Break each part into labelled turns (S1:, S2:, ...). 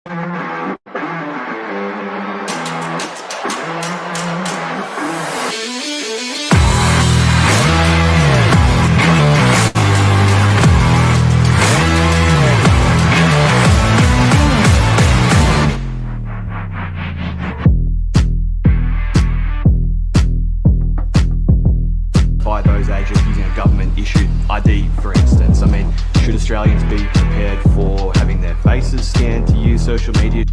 S1: By those agents using a government-issued ID, for instance. I mean, should Australians be prepared for having their faces scanned to use social media?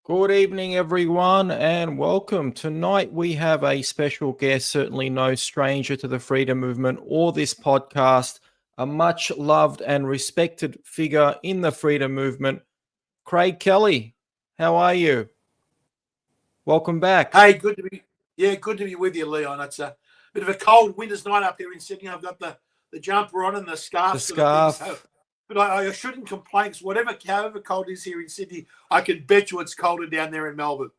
S2: Good evening, everyone, and welcome. Tonight we have a special guest, certainly no stranger to the freedom movement or this podcast, a much loved and respected figure in the freedom movement, Craig Kelly. How are you? Welcome back.
S3: Hey, good to be with you, Leon. It's a bit of a cold winter's night up here in Sydney. I've got the jumper on and the scarf.
S2: The scarf.
S3: Sort of thing, so, but I shouldn't complain, because however cold it is here in Sydney, I can bet you it's colder down there in Melbourne.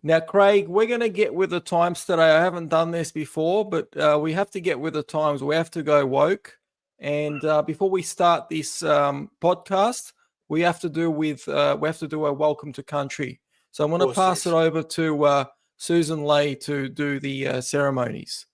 S2: Now, Craig, we're going to get with the times today. I haven't done this before, but we have to get with the times. We have to go woke. And before we start this podcast, we have to do a welcome to country. So I'm going to pass it over to Susan Lay to do the ceremonies.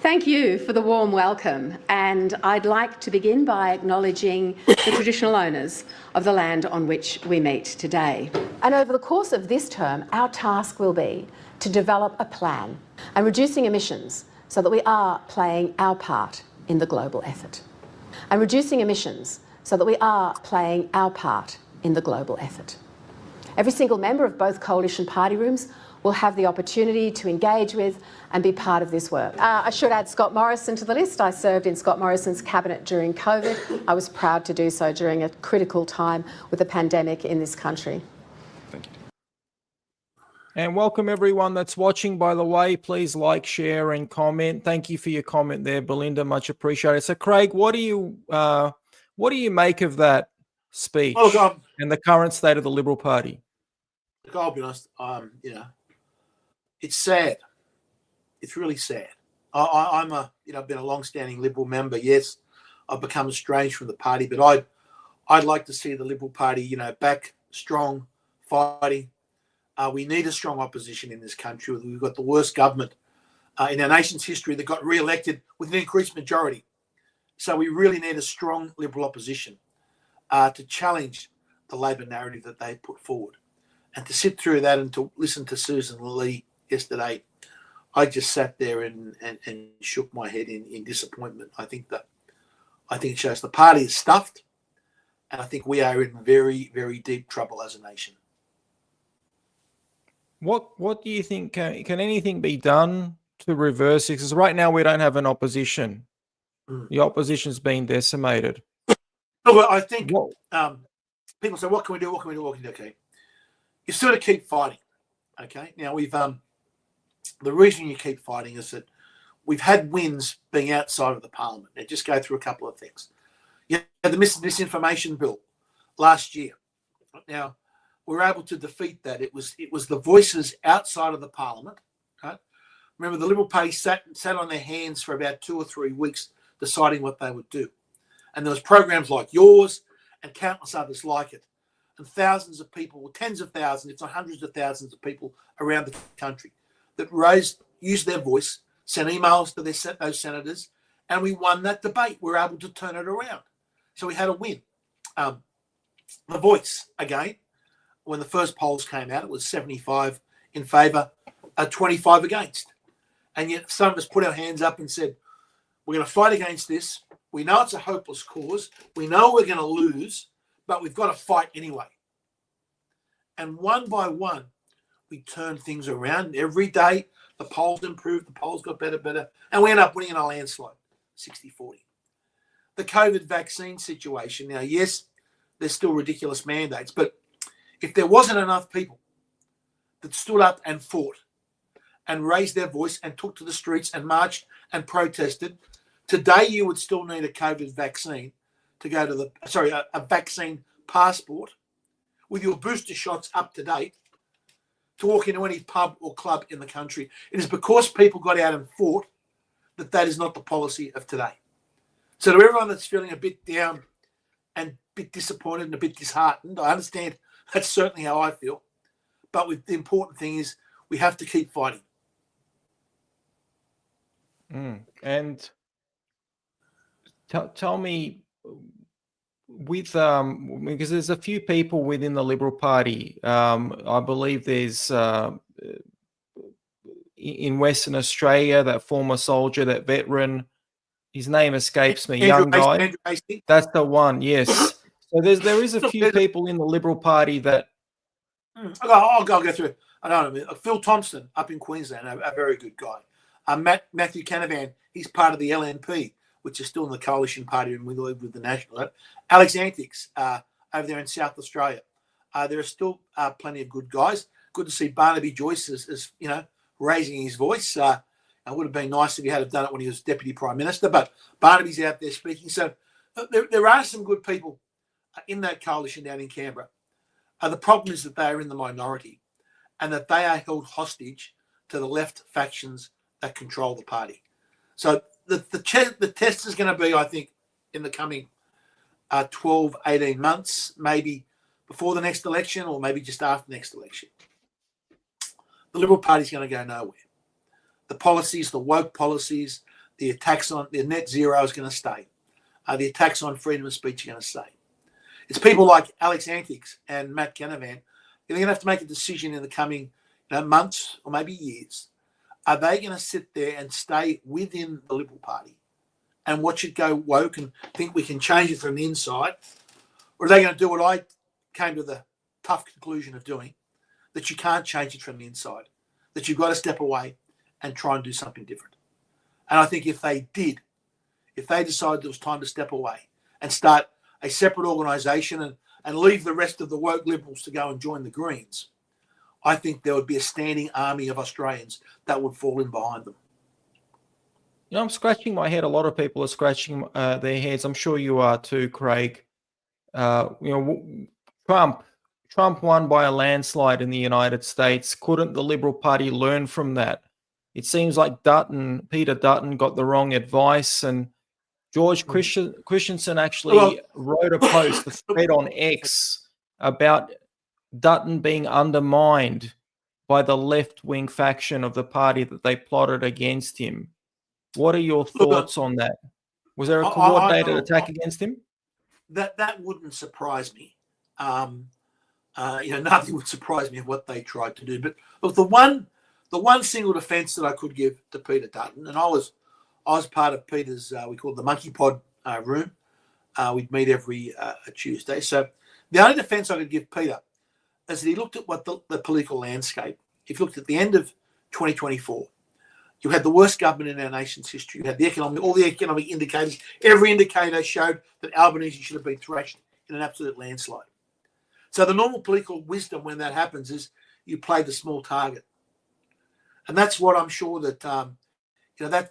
S4: Thank you for the warm welcome, and I'd like to begin by acknowledging the traditional owners of the land on which we meet today. And over the course of this term, our task will be to develop a plan and reducing emissions so that we are playing our part in the global effort. And reducing emissions so that we are playing our part in the global effort. Every single member of both coalition party rooms will have the opportunity to engage with and be part of this work. I should add Scott Morrison to the list. I served in Scott Morrison's cabinet during COVID. I was proud to do so during a critical time with the pandemic in this country.
S2: Thank you. And welcome everyone that's watching, by the way. Please like, share and comment. Thank you for your comment there, Belinda. Much appreciated. So, Craig, what do you make of that speech and the current state of the Liberal Party?
S3: Look, I'll be honest, it's sad. It's really sad. I've been a long-standing Liberal member. Yes, I've become estranged from the party, but I'd like to see the Liberal Party, back strong, fighting. We need a strong opposition in this country. We've got the worst government in our nation's history that got re-elected with an increased majority. So we really need a strong Liberal opposition to challenge the Labor narrative that they put forward. And to sit through that and to listen to Susan Lee yesterday, I just sat there and shook my head in disappointment. I think it shows the party is stuffed, and I think we are in very, very deep trouble as a nation.
S2: What do you think? Can anything be done to reverse it? Because right now we don't have an opposition. The opposition's been decimated.
S3: Look, I think people say, "What can we do? What can we do? What can we do?" Okay, you sort of keep fighting. Okay, now we've the reason you keep fighting is that we've had wins being outside of the parliament. Now, just go through a couple of things. You had the misinformation bill last year. Now, we were able to defeat that. It was the voices outside of the parliament. Right? Remember, the Liberal Party sat on their hands for about 2 or 3 weeks deciding what they would do. And there was programs like yours and countless others like it. And thousands of people, tens of thousands, if not hundreds of thousands of people around the country that used their voice, sent emails to those senators, and we won that debate. We were able to turn it around. So we had a win. The Voice, again, when the first polls came out, it was 75 in favour, 25 against. And yet some of us put our hands up and said, we're going to fight against this. We know it's a hopeless cause. We know we're going to lose, but we've got to fight anyway. And one by one, we turned things around. Every day, the polls improved. The polls got better. And we ended up winning in a landslide, 60-40. The COVID vaccine situation. Now, yes, there's still ridiculous mandates, but if there wasn't enough people that stood up and fought and raised their voice and took to the streets and marched and protested, today you would still need a COVID vaccine to go to a vaccine passport with your booster shots up to date to walk into any pub or club in the country. It is because people got out and fought that is not the policy of today. So to everyone that's feeling a bit down and a bit disappointed and a bit disheartened, I understand that's certainly how I feel. But the important thing is we have to keep fighting.
S2: And tell me, because there's a few people within the Liberal Party. I believe there's in Western Australia, that former soldier, that veteran. His name escapes me. Young guy. That's the one. Yes. So there is a few people in the Liberal Party that.
S3: I'll go through. I don't know. Phil Thompson up in Queensland, a very good guy. Matthew Canavan, he's part of the LNP, which is still in the coalition party, and we live with the National. Alex Antics over there in South Australia. There are still plenty of good guys. Good to see Barnaby Joyce as raising his voice. It would have been nice if he had done it when he was Deputy Prime Minister, but Barnaby's out there speaking. So there are some good people in that coalition down in Canberra. The problem is that they are in the minority and that they are held hostage to the left factions that control the party. So the test is going to be, I think, in the coming 12, 18 months, maybe before the next election or maybe just after the next election. The Liberal Party is going to go nowhere. The policies, the woke policies, the attacks on the net zero is going to stay. The attacks on freedom of speech are going to stay. It's people like Alex Antics and Matt Canavan. They're going to have to make a decision in the coming months or maybe years. Are they going to sit there and stay within the Liberal Party and watch it go woke and think we can change it from the inside? Or are they going to do what I came to the tough conclusion of doing, that you can't change it from the inside, that you've got to step away and try and do something different? And I think if they decided it was time to step away and start a separate organisation and leave the rest of the woke Liberals to go and join the Greens, I think there would be a standing army of Australians that would fall in behind them.
S2: I'm scratching my head. A lot of people are scratching their heads. I'm sure you are too, Craig. Trump won by a landslide in the United States. Couldn't the Liberal Party learn from that? It seems like Peter Dutton got the wrong advice, and George Christensen actually wrote a post, a thread on X, about Dutton being undermined by the left-wing faction of the party that they plotted against him. What are your thoughts on that? Was there a coordinated attack against him?
S3: That wouldn't surprise me. Nothing would surprise me of what they tried to do. But look, the one single defence that I could give to Peter Dutton, and I was part of Peter's we called the Monkey Pod room. We'd meet every Tuesday. So the only defence I could give Peter is that he looked at what the political landscape. If you looked at the end of 2024, you had the worst government in our nation's history. You had all the economic indicators. Every indicator showed that Albanese should have been thrashed in an absolute landslide. So the normal political wisdom when that happens is you play the small target. And that's what I'm sure that,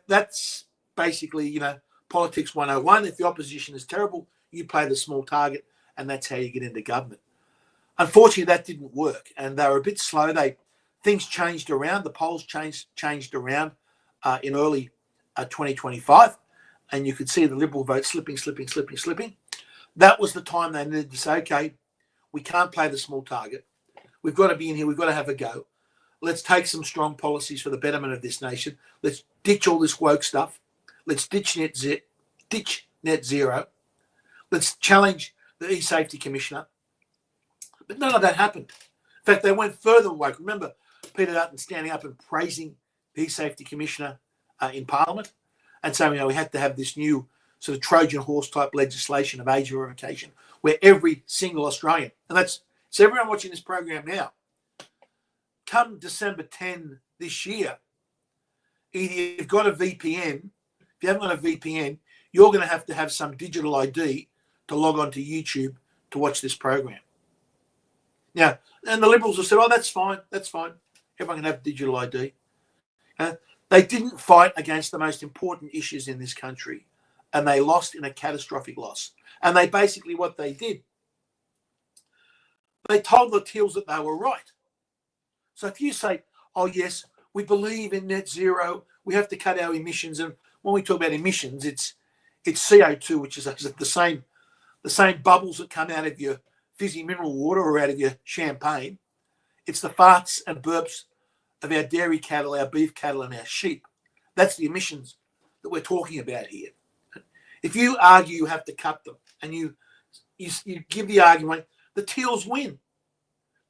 S3: that's basically, politics 101. If the opposition is terrible, you play the small target, and that's how you get into government. Unfortunately, that didn't work, and they were a bit slow. Things changed around. The polls changed around in early 2025, and you could see the Liberal vote slipping. That was the time they needed to say, okay, we can't play the small target. We've got to be in here. We've got to have a go. Let's take some strong policies for the betterment of this nation. Let's ditch all this woke stuff. Let's ditch net zero. Let's challenge the e-safety commissioner. But none of that happened. In fact, they went further woke. Remember Peter Dutton standing up and praising the e-safety commissioner in Parliament and saying, we had to have this new sort of Trojan horse type legislation of age verification where every single Australian, and that's so everyone watching this program now, come December 10 this year, either you've got a VPN. If you haven't got a VPN, you're going to have some digital ID to log on to YouTube to watch this program. Now, and the Liberals have said, that's fine. Everyone can have digital ID. They didn't fight against the most important issues in this country, and they lost in a catastrophic loss. And they basically, what they did, they told the Teals that they were right. So if you say, yes, we believe in net zero, we have to cut our emissions, and when we talk about emissions, it's CO2, which is the same bubbles that come out of your fizzy mineral water or out of your champagne. It's the farts and burps of our dairy cattle, our beef cattle, and our sheep. That's the emissions that we're talking about here. If you argue you have to cut them, and you give the argument, the Teals win.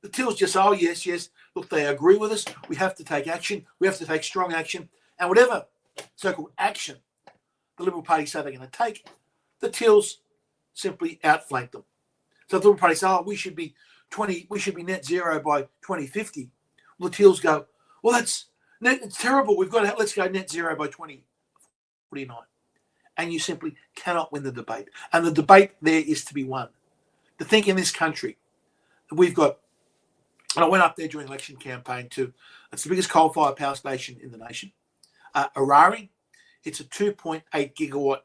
S3: The Teals just say, yes, look, they agree with us. We have to take action. We have to take strong action. And whatever so-called action the Liberal Party say they're going to take, the Teals simply outflank them. So the Liberal Party say, we should be net zero by 2050. Well, the Teals go, it's terrible. Let's go net zero by 2049. And you simply cannot win the debate. And the debate there is to be won. To think in this country, we've got, and I went up there during the election campaign too. It's the biggest coal-fired power station in the nation. Arari, it's a 2.8 gigawatt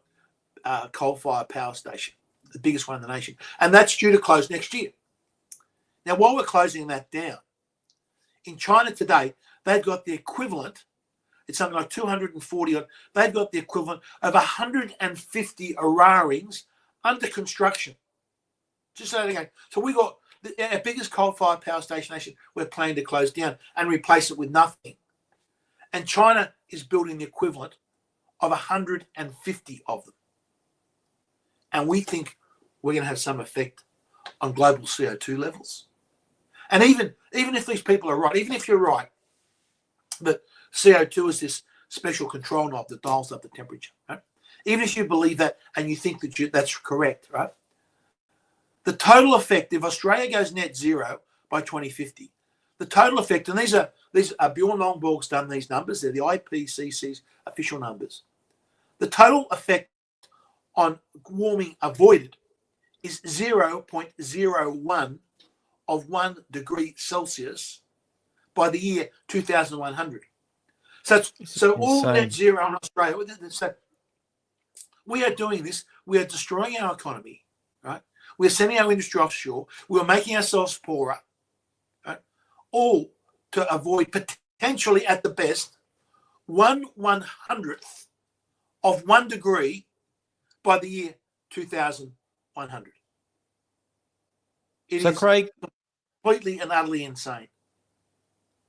S3: coal-fired power station, the biggest one in the nation. And that's due to close next year. Now, while we're closing that down, in China today, they've got the equivalent, it's something like 240, they've got the equivalent of 150 Ararings under construction. Just so that again. So we got our biggest coal-fired power station nation, we're planning to close down and replace it with nothing. And China is building the equivalent of 150 of them. And we think we're going to have some effect on global CO2 levels. And even if these people are right, even if you're right, that CO2 is this special control knob that dials up the temperature, right? Even if you believe that and you think that that's correct, right? The total effect, if Australia goes net zero by 2050, the total effect, and these are Bjorn Lomborg's done these numbers, they're the IPCC's official numbers. The total effect on warming avoided is 0.01 of 1 degree Celsius by the year 2100. So all net zero in Australia. So we are doing this. We are destroying our economy, right? We're sending our industry offshore. We're making ourselves poorer, right? All to avoid potentially at the best 1/100th of 1 degree by the year 2100. It is
S2: Craig,
S3: completely and utterly insane.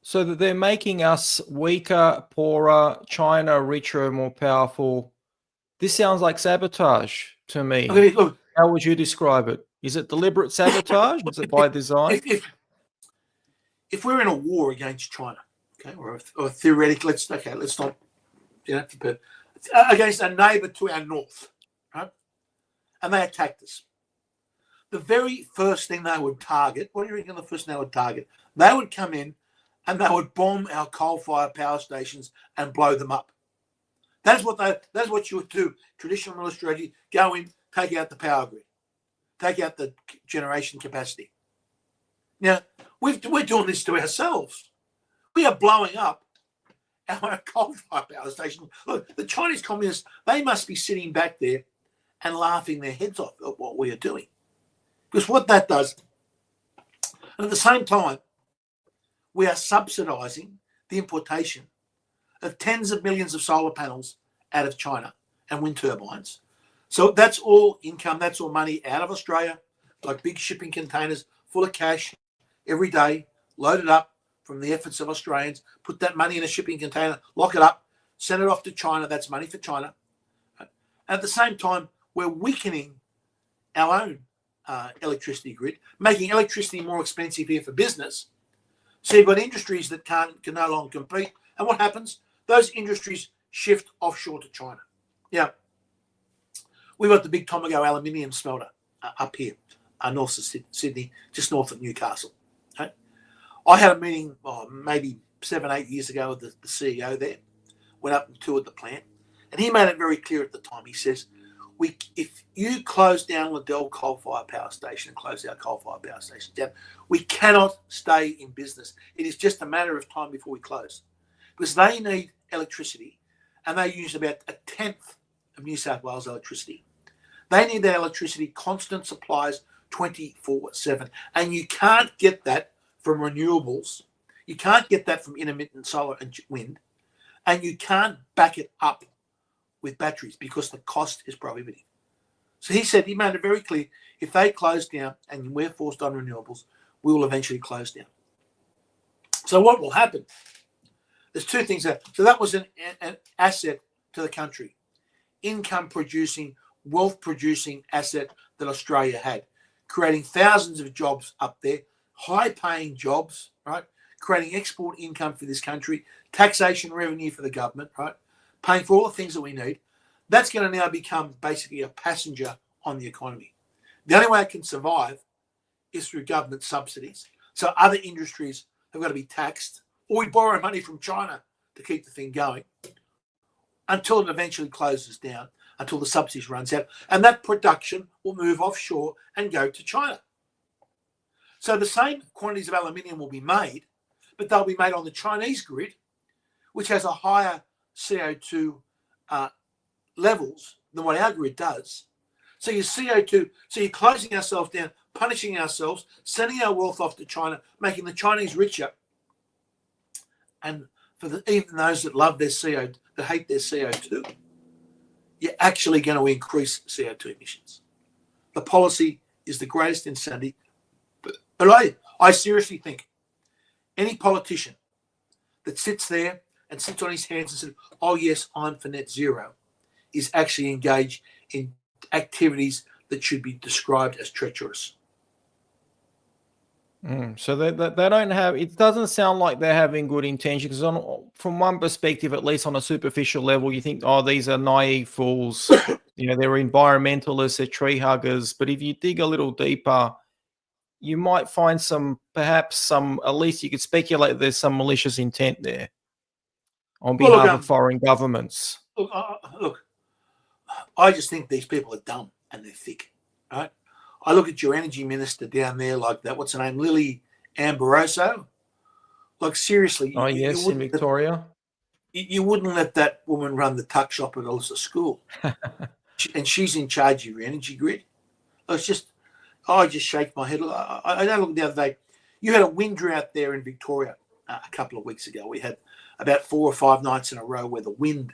S2: So that they're making us weaker, poorer, China richer, more powerful. This sounds like sabotage to me.
S3: Okay, look,
S2: How would you describe it? Is it deliberate sabotage? Is it by design?
S3: if we're in a war against China, okay, or theoretically, let's not, against a neighbour to our north, right, and they attacked us, the very first thing they would target, what do you reckon the first thing they would target? They would come in and they would bomb our coal-fired power stations and blow them up. That's what you would do. Traditional military strategy: go in, take out the power grid, take out the generation capacity. Now we're doing this to ourselves. We are blowing up our coal-fired power station. Look, the Chinese communists, they must be sitting back there and laughing their heads off at what we are doing, because what that does, and at the same time, we are subsidising the importation of tens of millions of solar panels out of China and wind turbines. So that's all income, that's all money out of Australia, like big shipping containers full of cash every day, loaded up from the efforts of Australians, put that money in a shipping container, lock it up, send it off to China. That's money for China. And at the same time, we're weakening our own electricity grid, making electricity more expensive here for business. So you've got industries that can no longer compete. And what happens? Those industries shift offshore to China. Yeah, we've got the big Tomago aluminium smelter up here, north of Sydney, just north of Newcastle. Okay? I had a meeting maybe 7-8 years ago with the CEO there, went up and toured the plant, and he made it very clear at the time. He says, if you close down Liddell coal-fired power station and close our coal-fired power station down, we cannot stay in business. It is just a matter of time before we close, because they need electricity, and they use about a tenth of New South Wales electricity. They need that electricity, constant supplies, 24/7, and you can't get that from renewables. You can't get that from intermittent solar and wind, and you can't back it up with batteries because the cost is prohibitive. So he made it very clear, if they close down and we're forced on renewables, we will eventually close down. So what will happen? There's two things there. So that was an asset to the country, income producing, wealth producing asset that Australia had, creating thousands of jobs up there, high paying jobs, right? Creating export income for this country, taxation revenue for the government, right? Paying for all the things that we need. That's going to now become basically a passenger on the economy. The only way it can survive is through government subsidies. So other industries have got to be taxed, or we borrow money from China to keep the thing going until it eventually closes down, until the subsidies runs out, and that production will move offshore and go to China. So the same quantities of aluminium will be made, but they'll be made on the Chinese grid, which has a higher CO2 levels than what our grid does. So your CO2, so you're closing ourselves down, punishing ourselves, sending our wealth off to China, making the Chinese richer. And for even those that love their CO, that hate their CO2, you're actually going to increase CO2 emissions. The policy is the greatest incentive. But I seriously think any politician that sits there and sits on his hands and says, oh yes, I'm for net zero, is actually engaged in activities that should be described as treacherous.
S2: So they don't have, it doesn't sound like they're having good intentions, because from one perspective, at least on a superficial level, you think, oh, these are naive fools. You know, they're environmentalists, they're tree huggers. But if you dig a little deeper, you might find at least you could speculate there's some malicious intent there on behalf of foreign governments.
S3: Look, I just think these people are dumb and they're thick, right? I look at your energy minister down there like that. What's her name? Lily Ambrosio. Like, seriously.
S2: Oh, yes, in Victoria.
S3: You wouldn't let that woman run the tuck shop at Elsa School. And she's in charge of your energy grid. I just shake my head. I don't look the other day. You had a wind drought there in Victoria a couple of weeks ago. We had about 4 or 5 nights in a row where the wind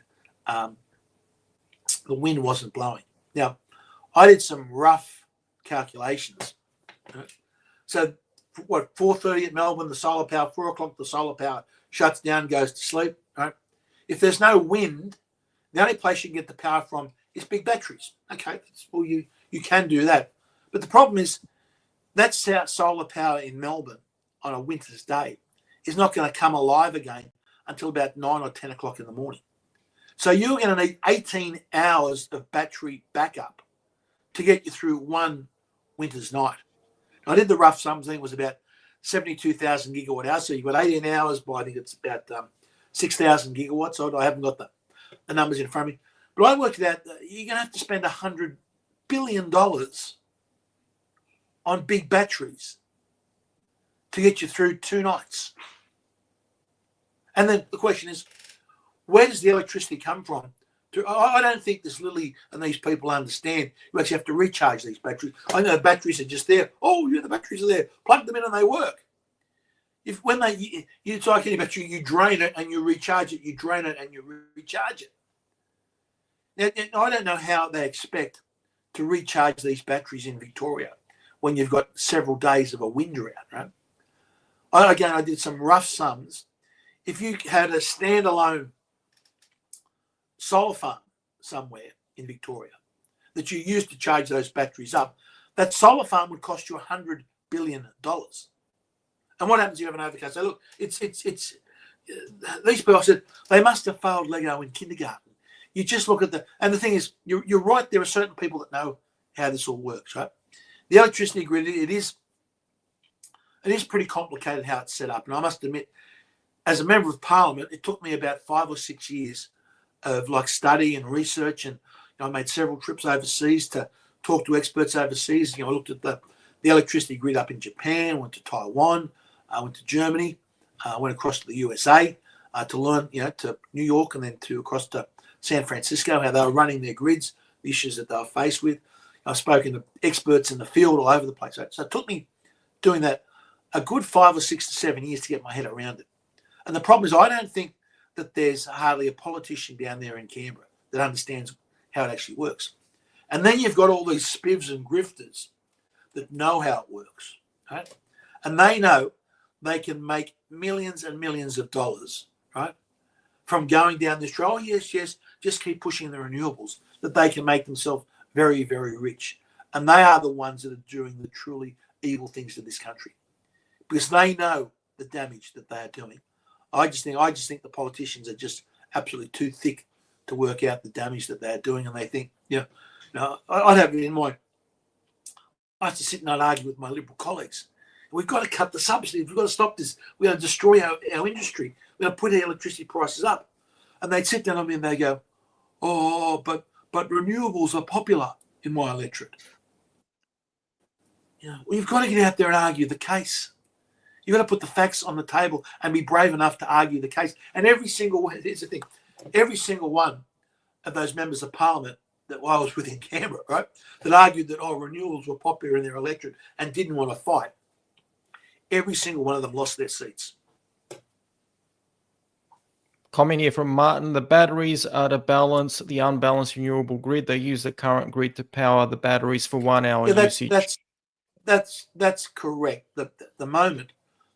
S3: wasn't blowing. Now, I did some rough calculations. So 4:30 at Melbourne, the solar power, 4 o'clock, the solar power shuts down, goes to sleep, right? If there's no wind, the only place you can get the power from is big batteries. Okay, well, you can do that. But the problem is that solar power in Melbourne on a winter's day is not going to come alive again until about 9 or 10 o'clock in the morning. So you're going to need 18 hours of battery backup to get you through one winter's night. I did the rough sums. I think it was about 72,000 gigawatt hours. So you've got 18 hours by, I think it's about 6,000 gigawatts. I haven't got the numbers in front of me. But I worked it out. You're going to have to spend $100 billion on big batteries to get you through 2 nights. And then the question is, where does the electricity come from? I don't think this Lily and these people understand. You actually have to recharge these batteries. I know the batteries are just there. Oh, yeah, the batteries are there. Plug them in and they work. It's like any battery, you drain it and you recharge it. You drain it and you recharge it. Now, I don't know how they expect to recharge these batteries in Victoria when you've got several days of a wind around, right? Again, I did some rough sums. If you had a standalone solar farm somewhere in Victoria that you use to charge those batteries up, that solar farm would cost you $100 billion. And what happens if you have an overcast? So look, it's these people said they must have failed Lego in kindergarten. You just look at and the thing is, you're right. There are certain people that know how this all works, right? The electricity grid, it is pretty complicated how it's set up. And I must admit, as a member of Parliament, it took me about 5 or 6 years of study and research, and I made several trips overseas to talk to experts overseas. I looked at the electricity grid up in Japan, went to Taiwan, went to Germany, went across to the USA to learn, to New York, and then across to San Francisco, how they were running their grids, the issues that they were faced with. I've spoken to experts in the field all over the place. So it took me doing that a good 5 or 6 to 7 years to get my head around it. And the problem is I don't think that there's hardly a politician down there in Canberra that understands how it actually works. And then you've got all these spivs and grifters that know how it works, right? And they know they can make millions and millions of dollars, right, from going down this road. Oh, yes, just keep pushing the renewables, that they can make themselves very, very rich. And they are the ones that are doing the truly evil things to this country because they know the damage that they are doing. I just think the politicians are just absolutely too thick to work out the damage that they're doing, and they think, I'd have it in mind. I have to sit and argue with my Liberal colleagues. We've got to cut the subsidies. We've got to stop this. We're going to destroy our industry. We're going to put our electricity prices up. And they'd sit down on me and they go, oh, but renewables are popular in my electorate. You've got to get out there and argue the case. You've got to put the facts on the table and be brave enough to argue the case. And here's the thing, every single one of those members of Parliament that I was with in Canberra, right, that argued that, renewables were popular in their electorate and didn't want to fight, every single one of them lost their seats.
S2: Comment here from Martin. The batteries are to balance the unbalanced renewable grid. They use the current grid to power the batteries for 1 hour usage.
S3: That's correct. The moment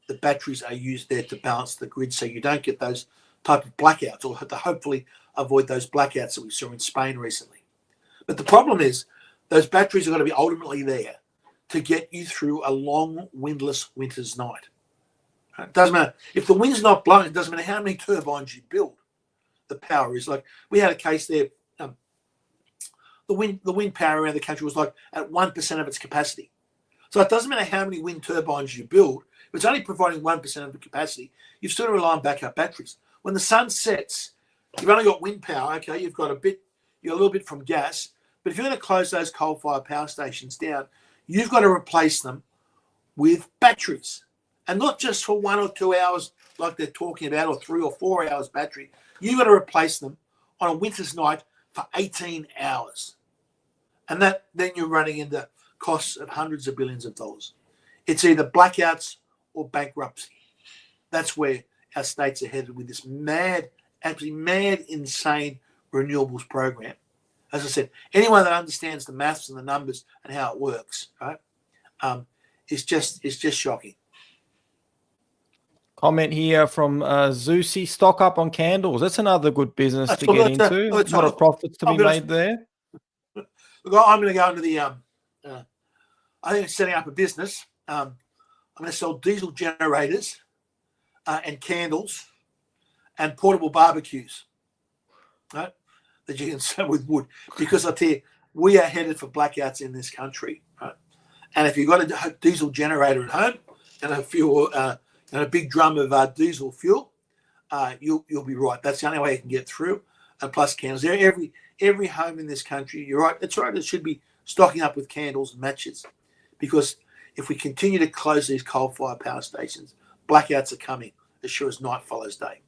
S3: the batteries are used there to balance the grid so you don't get those type of blackouts, or to hopefully avoid those blackouts that we saw in Spain recently. But the problem is those batteries are going to be ultimately there to get you through a long, windless winter's night. It doesn't matter. If the wind's not blowing, it doesn't matter how many turbines you build. The power is we had a case there. The wind power around the country was at 1% of its capacity. So it doesn't matter how many wind turbines you build. If it's only providing 1% of the capacity, you've still got to rely on backup batteries. When the sun sets, you've only got wind power. Okay, you've got a little bit from gas. But if you're going to close those coal-fired power stations down, you've got to replace them with batteries. And not just for 1 or 2 hours like they're talking about, or 3 or 4 hours battery. You've got to replace them on a winter's night for 18 hours. And then you're running into costs of hundreds of billions of dollars. It's either blackouts or bankruptcy. That's where our states are headed with this absolutely mad, insane renewables program. As I said, anyone that understands the maths and the numbers and how it works, right, is just shocking.
S2: Comment here from Zeusy, stock up on candles. That's another good business to get into. A lot of profits to be made there.
S3: Look, I'm going to go into the, I think it's setting up a business. I'm going to sell diesel generators and candles and portable barbecues, right, that you can sell with wood. Because I tell you, we are headed for blackouts in this country, right? And if you've got a diesel generator at home and a fuel and a big drum of diesel fuel, you'll be right. That's the only way you can get through. And plus candles. Every home in this country, you're right. That's right. It should be stocking up with candles and matches, because if we continue to close these coal-fired power stations, blackouts are coming as sure as night follows day.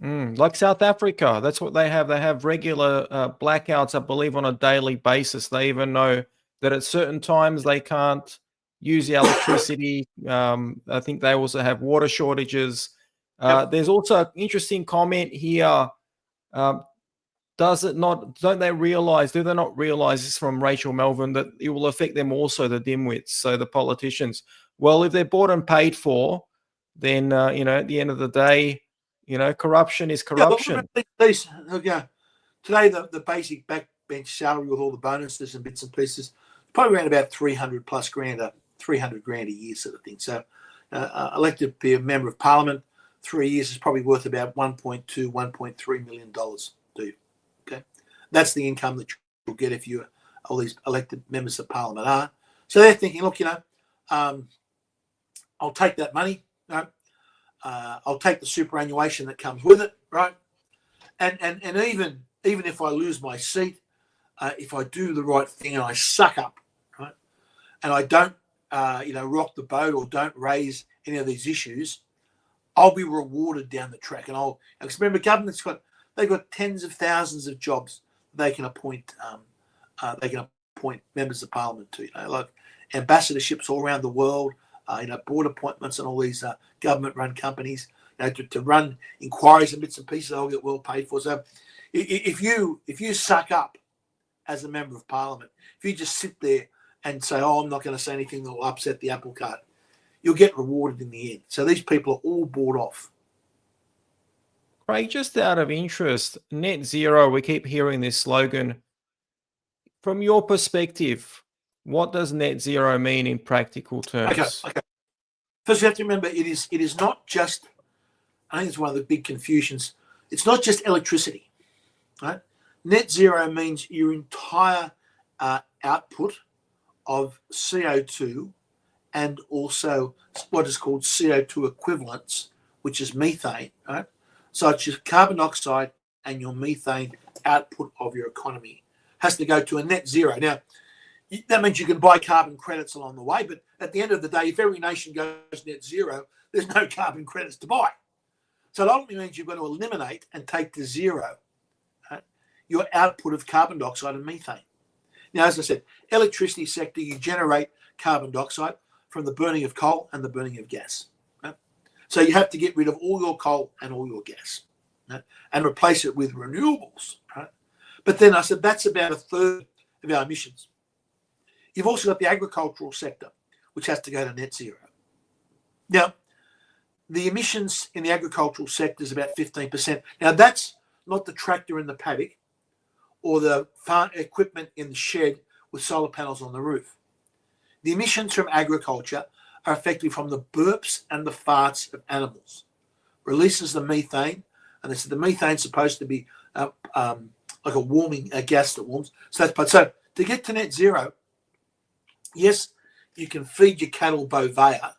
S2: Like South Africa, that's what they have. They have regular blackouts, I believe, on a daily basis. They even know that at certain times they can't use the electricity. I think they also have water shortages. There's also an interesting comment here. Do they not realize this from Rachel Melvin, that it will affect them also, the dimwits, so the politicians? Well, if they're bought and paid for, then, at the end of the day, corruption is corruption.
S3: Today, the basic backbench salary with all the bonuses and bits and pieces, probably around about 300 plus grand, 300 grand a year sort of thing. So elected to be a member of parliament, 3 years is probably worth about $1.2, $1.3 million. Okay, that's the income that you'll get if you all these elected members of parliament are. So they're thinking, look, I'll take that money, right? I'll take the superannuation that comes with it, right? And even if I lose my seat, if I do the right thing and I suck up, right, and I don't, rock the boat or don't raise any of these issues, I'll be rewarded down the track. And because remember, government's they've got tens of thousands of jobs they can appoint. They can appoint members of parliament to, like ambassadorships all around the world, board appointments and all these government-run companies, to run inquiries and bits and pieces. They'll get well paid for. So, if you suck up as a member of parliament, if you just sit there and say, "Oh, I'm not going to say anything that will upset the apple cart," you'll get rewarded in the end. So these people are all bought off.
S2: Craig, just out of interest, net zero, we keep hearing this slogan. From your perspective, what does net zero mean in practical terms?
S3: Okay. First, you have to remember, it is not just, I think it's one of the big confusions, it's not just electricity, right? Net zero means your entire output of CO2 and also what is called CO2 equivalents, which is methane, right? So it's your carbon dioxide and your methane output of your economy has to go to a net zero. Now, that means you can buy carbon credits along the way, but at the end of the day, if every nation goes net zero, there's no carbon credits to buy. So it ultimately means you've got to eliminate and take to zero your output of carbon dioxide and methane. Now, as I said, electricity sector, you generate carbon dioxide from the burning of coal and the burning of gas. Right? So you have to get rid of all your coal and all your gas, right, and replace it with renewables. Right? But then I said that's about a third of our emissions. You've also got the agricultural sector, which has to go to net zero. Now, the emissions in the agricultural sector is about 15%. Now, that's not the tractor in the paddock or the farm equipment in the shed with solar panels on the roof. The emissions from agriculture are effectively from the burps and the farts of animals. Releases the methane, and they said the methane is supposed to be like a gas that warms. So to get to net zero, yes, you can feed your cattle bovea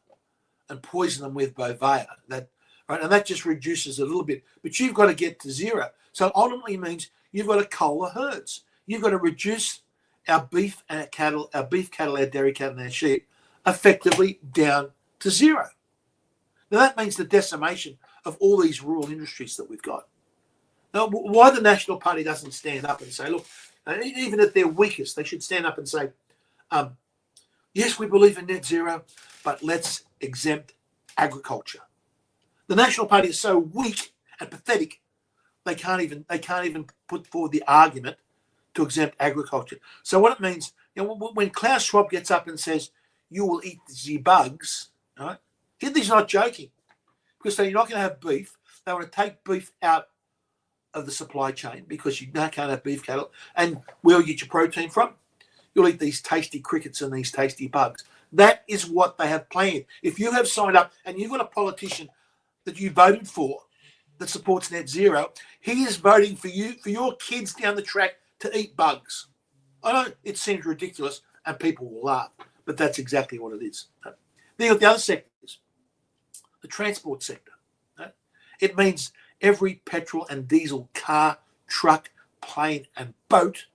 S3: and poison them with bovea, and that just reduces a little bit. But you've got to get to zero. So it ultimately means you've got to cull the herds. You've got to reduce our beef and our cattle, our dairy cattle, and our sheep effectively down to zero. Now that means the decimation of all these rural industries that we've got. Now, why the National Party doesn't stand up and say, look, even at their weakest, they should stand up and say, yes, we believe in net zero, but let's exempt agriculture. The National Party is so weak and pathetic, they can't even put forward the argument to exempt agriculture. So what it means, when Klaus Schwab gets up and says, you will eat the bugs, right? He's not joking. because you're not going to have beef. They want to take beef out of the supply chain because you can't have beef cattle. And where you get your protein from? You'll eat these tasty crickets and these tasty bugs. That is what they have planned. If you have signed up and you've got a politician that you voted for that supports net zero, he is voting for you, for your kids down the track to eat bugs. I know it seems ridiculous and people will laugh, but that's exactly what it is. Then you've got the other sectors, the transport sector. It means every petrol and diesel car, truck, plane and boat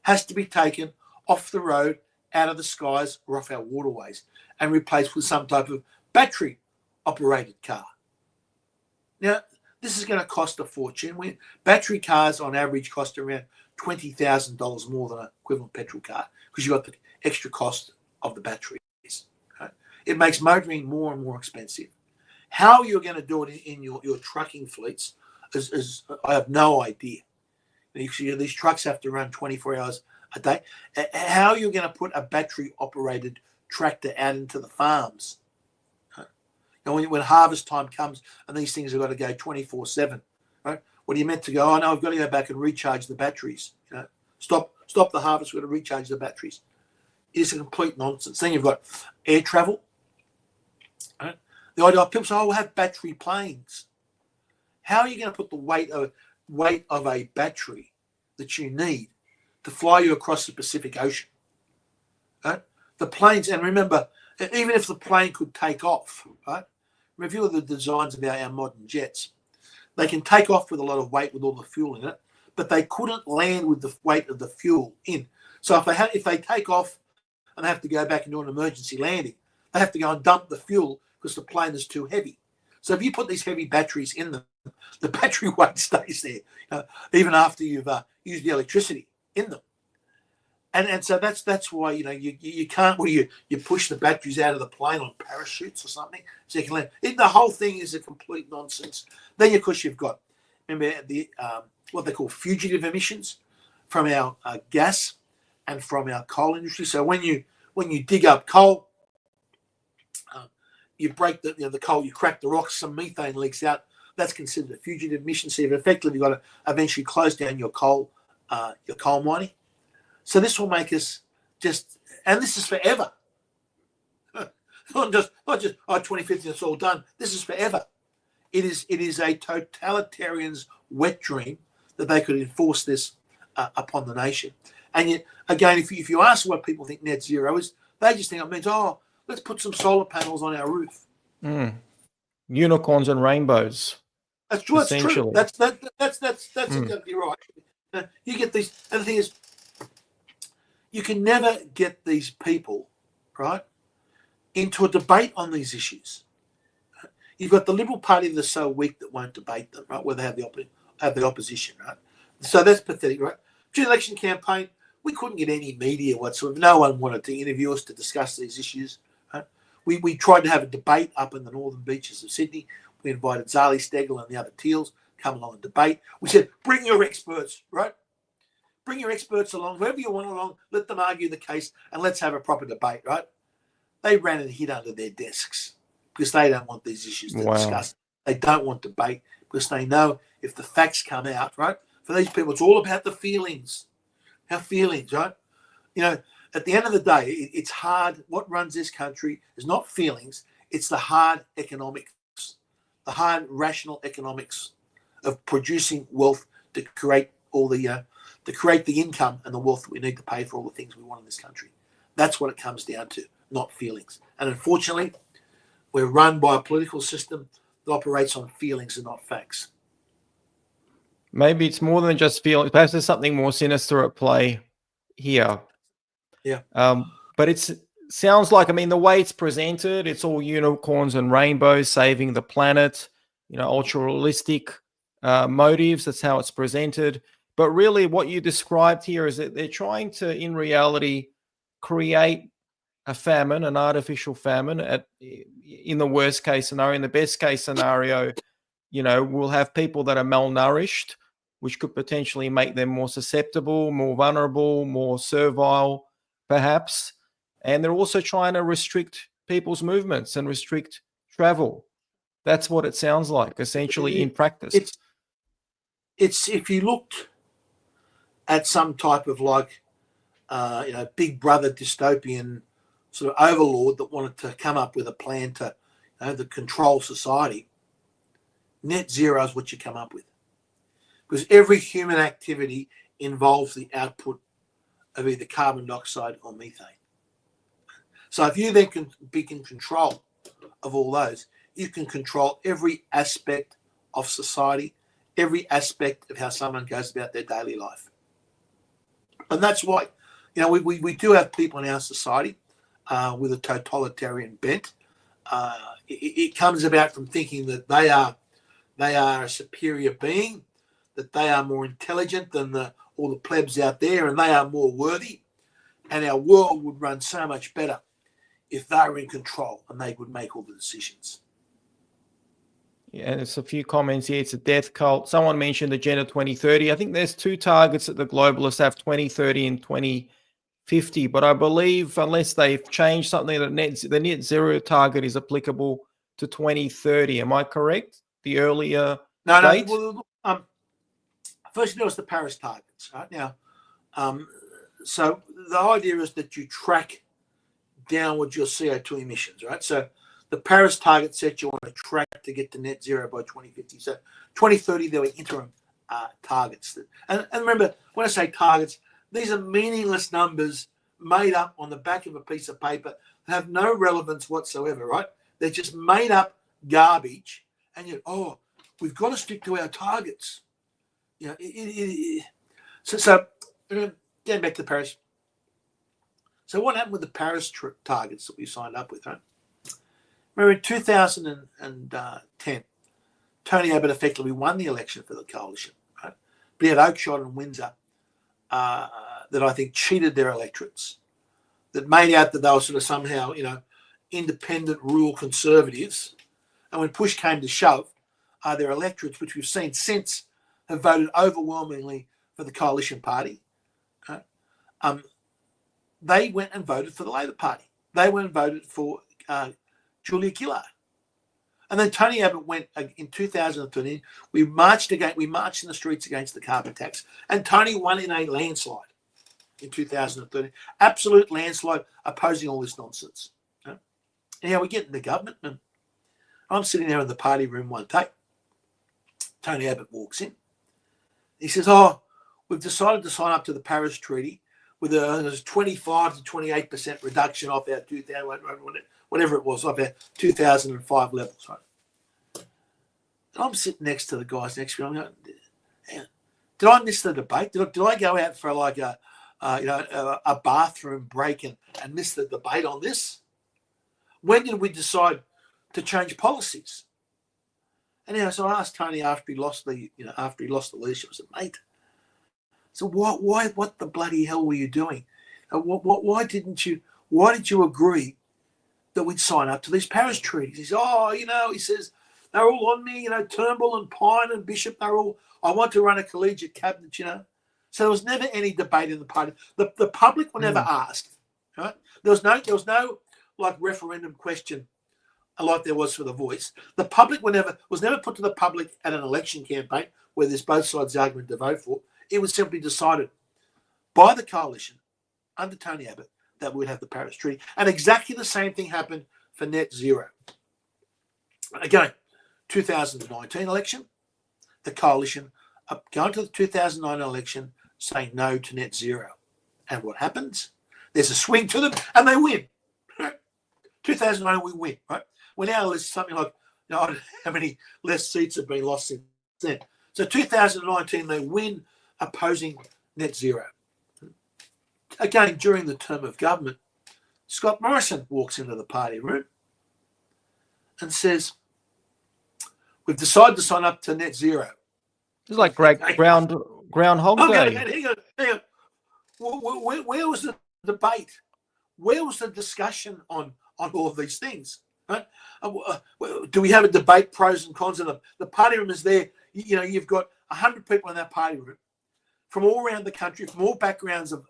S3: has to be taken off the road, out of the skies or off our waterways and replaced with some type of battery operated car. Now, this is going to cost a fortune. Battery cars on average cost around $20,000 more than an equivalent petrol car because you've got the extra cost of the batteries. Right? It makes motoring more and more expensive. How you're going to do it in your trucking fleets is I have no idea. These trucks have to run 24 hours a day. How you're going to put a battery operated tractor out into the farms? When harvest time comes and these things have got to go 24/7, right? What are you meant to go? Oh no, I've got to go back and recharge the batteries. Stop the harvest. We've got to recharge the batteries. It's a complete nonsense. Then you've got air travel. Right? The idea of people say, "Oh, we'll have battery planes." How are you going to put the weight of a battery that you need to fly you across the Pacific Ocean? Right? The planes, and remember, even if the plane could take off, right? Review the designs of our modern jets. They can take off with a lot of weight with all the fuel in it, but they couldn't land with the weight of the fuel in. So if they take off and they have to go back and do an emergency landing, they have to go and dump the fuel because the plane is too heavy. So if you put these heavy batteries in them, the battery weight stays there, even after you've used the electricity in them. And so that's why you can't you push the batteries out of the plane on parachutes or something so you can land. The whole thing is a complete nonsense. Then of course you've got, remember the what they call fugitive emissions from our gas and from our coal industry. So when you dig up coal, you break the coal, you crack the rocks, some methane leaks out. That's considered a fugitive emission. So you've effectively got to eventually close down your coal mining. So this will make us and this is forever. Not just 2050, it's all done. This is forever. It is a totalitarian's wet dream that they could enforce this upon the nation. And yet, again, if you ask what people think net zero is, they just think it means, let's put some solar panels on our roof.
S2: Unicorns and rainbows.
S3: That's true. That's true. That's exactly right. You get these, and the thing is, you can never get these people, right, into a debate on these issues. You've got the Liberal Party that's so weak that won't debate them, right, where they have the opposition, right? So that's pathetic, right? During the election campaign, we couldn't get any media whatsoever. No one wanted to interview us to discuss these issues. Right? We tried to have a debate up in the northern beaches of Sydney. We invited Zali Steggall and the other Teals come along and debate. We said, bring your experts, right? Bring your experts along, whoever you want along, let them argue the case, and let's have a proper debate, right? They ran and hid under their desks because they don't want these issues to discuss. They don't want debate because they know if the facts come out, right? For these people, it's all about the feelings. Our feelings, right? At the end of the day, it's hard. What runs this country is not feelings. It's the hard economics, the hard rational economics of producing wealth to create all the to create the income and the wealth that we need to pay for all the things we want in this country. That's what it comes down to, not feelings. And unfortunately, we're run by a political system that operates on feelings and not facts.
S2: Maybe it's more than just feelings. Perhaps there's something more sinister at play here.
S3: Yeah.
S2: But it sounds like, the way it's presented, it's all unicorns and rainbows saving the planet, ultra realistic motives. That's how it's presented. But really what you described here is that they're trying to, in reality, create a famine, an artificial famine in the worst case scenario. In the best case scenario, we'll have people that are malnourished, which could potentially make them more susceptible, more vulnerable, more servile, perhaps. And they're also trying to restrict people's movements and restrict travel. That's what it sounds like, essentially, in practice.
S3: It's if you looked at some type of like, Big Brother dystopian sort of overlord that wanted to come up with a plan to, to control society, net zero is what you come up with. Because every human activity involves the output of either carbon dioxide or methane. So if you then can be in control of all those, you can control every aspect of society, every aspect of how someone goes about their daily life. And that's why, we do have people in our society with a totalitarian bent. It comes about from thinking that they are a superior being, that they are more intelligent than all the plebs out there, and they are more worthy. And our world would run so much better if they were in control and they would make all the decisions.
S2: Yeah, there's a few comments here. It's a death cult. Someone mentioned Agenda 2030. I think there's two targets that the globalists have, 2030 and 2050. But I believe unless they've changed something, the net zero target is applicable to 2030. Am I correct? The earlier date?
S3: No. Well, first, it's the Paris targets, right? Now, so the idea is that you track downwards your CO2 emissions, right? So the Paris target set you on a track to get to net zero by 2050. So 2030, there were interim targets. And remember, when I say targets, these are meaningless numbers made up on the back of a piece of paper that have no relevance whatsoever, right? They're just made up garbage. And we've got to stick to our targets. So getting back to Paris. So what happened with the Paris targets that we signed up with, right? Remember in 2010, Tony Abbott effectively won the election for the coalition, right? But he had Oakeshott and Windsor that I think cheated their electorates, that made out that they were sort of somehow, independent rural conservatives. And when push came to shove, their electorates, which we've seen since, have voted overwhelmingly for the coalition party. Right? They went and voted for the Labor Party. They went and voted for Julia Gillard. And then Tony Abbott went in 2013. We marched in the streets against the carbon tax. And Tony won in a landslide in 2013. Absolute landslide, opposing all this nonsense. Right? Now we get in the government, and I'm sitting there in the party room one day. Tony Abbott walks in. He says, we've decided to sign up to the Paris Treaty with a 25 to 28% reduction off our 2000, whatever it was, off our 2005 levels. Right? And I'm sitting next to the guys next to me. I'm going, did I miss the debate? Did I go out for like a bathroom break and miss the debate on this? When did we decide to change policies? And so I asked Tony after he lost the leadership. I said, mate, so what the bloody hell were you doing? Why did you agree that we'd sign up to these Paris treaties? He said, he says, they're all on me, Turnbull and Pine and Bishop, I want to run a collegiate cabinet, So there was never any debate in the party. The public were never asked, right? There was no like referendum question like there was for the Voice. The public was never put to the public at an election campaign where there's both sides argument to vote for. It was simply decided by the coalition under Tony Abbott that we'd have the Paris Treaty. And exactly the same thing happened for net zero. Again, 2019 election, the coalition going to the 2009 election saying no to net zero. And what happens? There's a swing to them and they win. 2009 we win, right? We're now something like, I don't know how many less seats have been lost since then. So 2019 they win opposing net zero. Again, during the term of government, Scott Morrison walks into the party room and says, we've decided to sign up to net zero.
S2: It's like Groundhog Day.
S3: Hang on. Where was the debate? Where was the discussion on all of these things? Right? Do we have a debate, pros and cons? And the party room is there. You've got 100 people in that party room from all around the country, from all backgrounds of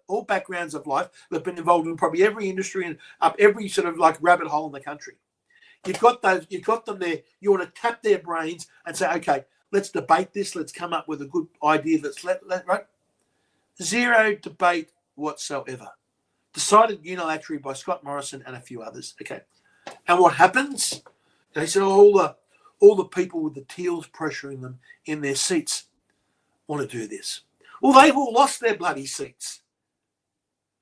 S3: life. They've been involved in probably every industry and up every sort of like rabbit hole in the country. You've got them there. You want to tap their brains and say, okay, let's debate this. Let's come up with a good idea. Right? Zero debate whatsoever. Decided unilaterally by Scott Morrison and a few others. Okay. And what happens? They said all the people with the Teals pressuring them in their seats want to do this. Well, they've all lost their bloody seats.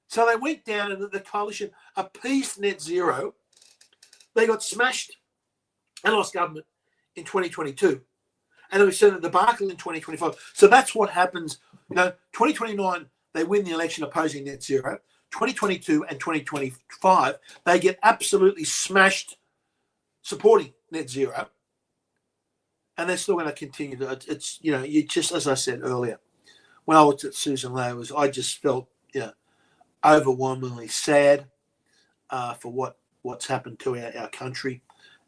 S3: So they went down and the coalition appeased net zero. They got smashed and lost government in 2022. And it was a debacle in 2025. So that's what happens. 2029, they win the election opposing net zero. 2022 and 2025, they get absolutely smashed supporting net zero. And they're still going to continue to, you just, as I said earlier, when I looked at Susan Lowe, I just felt, overwhelmingly sad for what's happened to our country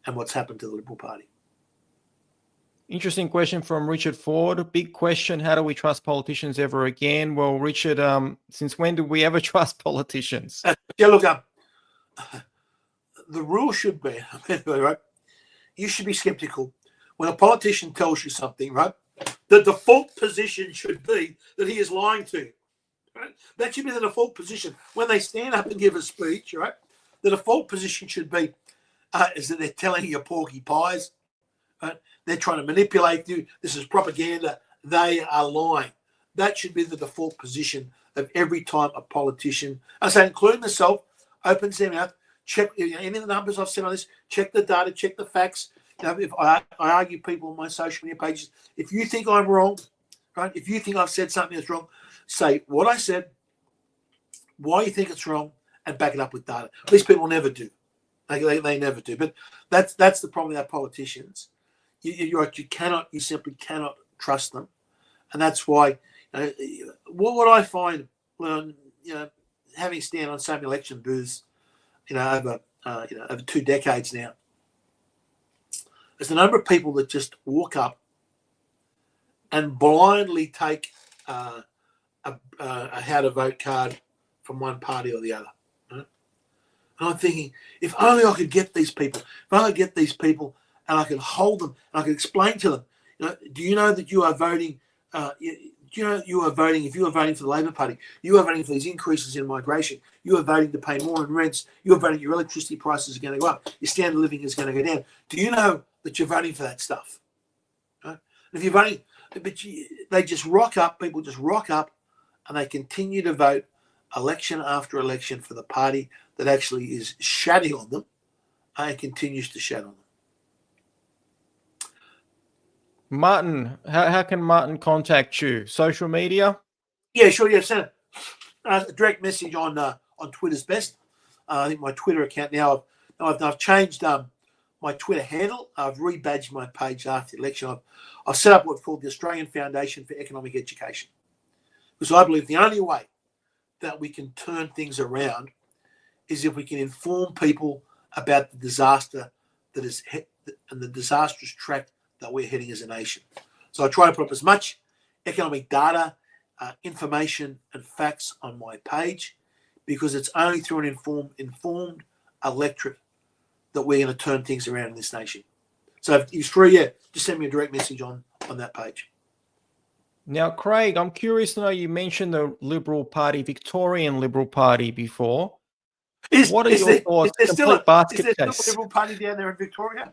S3: and what's happened to the Liberal Party.
S2: Interesting question from Richard Ford. Big question. How do we trust politicians ever again? Well, Richard, since when did we ever trust politicians?
S3: Look, the rule should be, right? You should be skeptical. When a politician tells you something, right, the default position should be that he is lying to you. Right? That should be the default position. When they stand up and give a speech, right, the default position should be is that they're telling you porky pies. Right? They're trying to manipulate you. This is propaganda. They are lying. That should be the default position of every time a politician, I say, including myself, opens their mouth, check any of the numbers I've said on this, check the data, check the facts. If I argue people on my social media pages, if you think I'm wrong, right, if you think I've said something that's wrong, say what I said, why you think it's wrong, and back it up with data. These people never do. They never do. But that's the problem with our politicians. You simply cannot trust them, and that's why. What I find, having stand on some election booths, over 2 decades now, is the number of people that just walk up and blindly take a how to vote card from one party or the other. Right? And I'm thinking, if only I could get these people, and I could hold them and I could explain to them, do you know that you are voting? If you are voting for the Labor Party, you are voting for these increases in migration. You are voting to pay more in rents. You are voting your electricity prices are going to go up. Your standard of living is going to go down. Do you know that you're voting for that stuff? Right? If you're voting, they just rock up. People just rock up, and they continue to vote election after election for the party that actually is shatting on them and continues to shat on them.
S2: Martin, how can Martin contact you? Social media?
S3: Yeah, sure. Yeah, send a direct message on Twitter's best. I think my Twitter account now. I've changed my Twitter handle. I've rebadged my page after the election. I've set up what's called the Australian Foundation for Economic Education, because I believe the only way that we can turn things around is if we can inform people about the disaster that is and the disastrous track that we're heading as a nation. So I try to put up as much economic data, information and facts on my page, because it's only through an informed electorate that we're going to turn things around in this nation. So if you're free, just send me a direct message on that page.
S2: Now, Craig, I'm curious to know, you mentioned the Liberal Party, Victorian Liberal Party before. What are your thoughts?
S3: Is there still a Liberal Party down there in Victoria?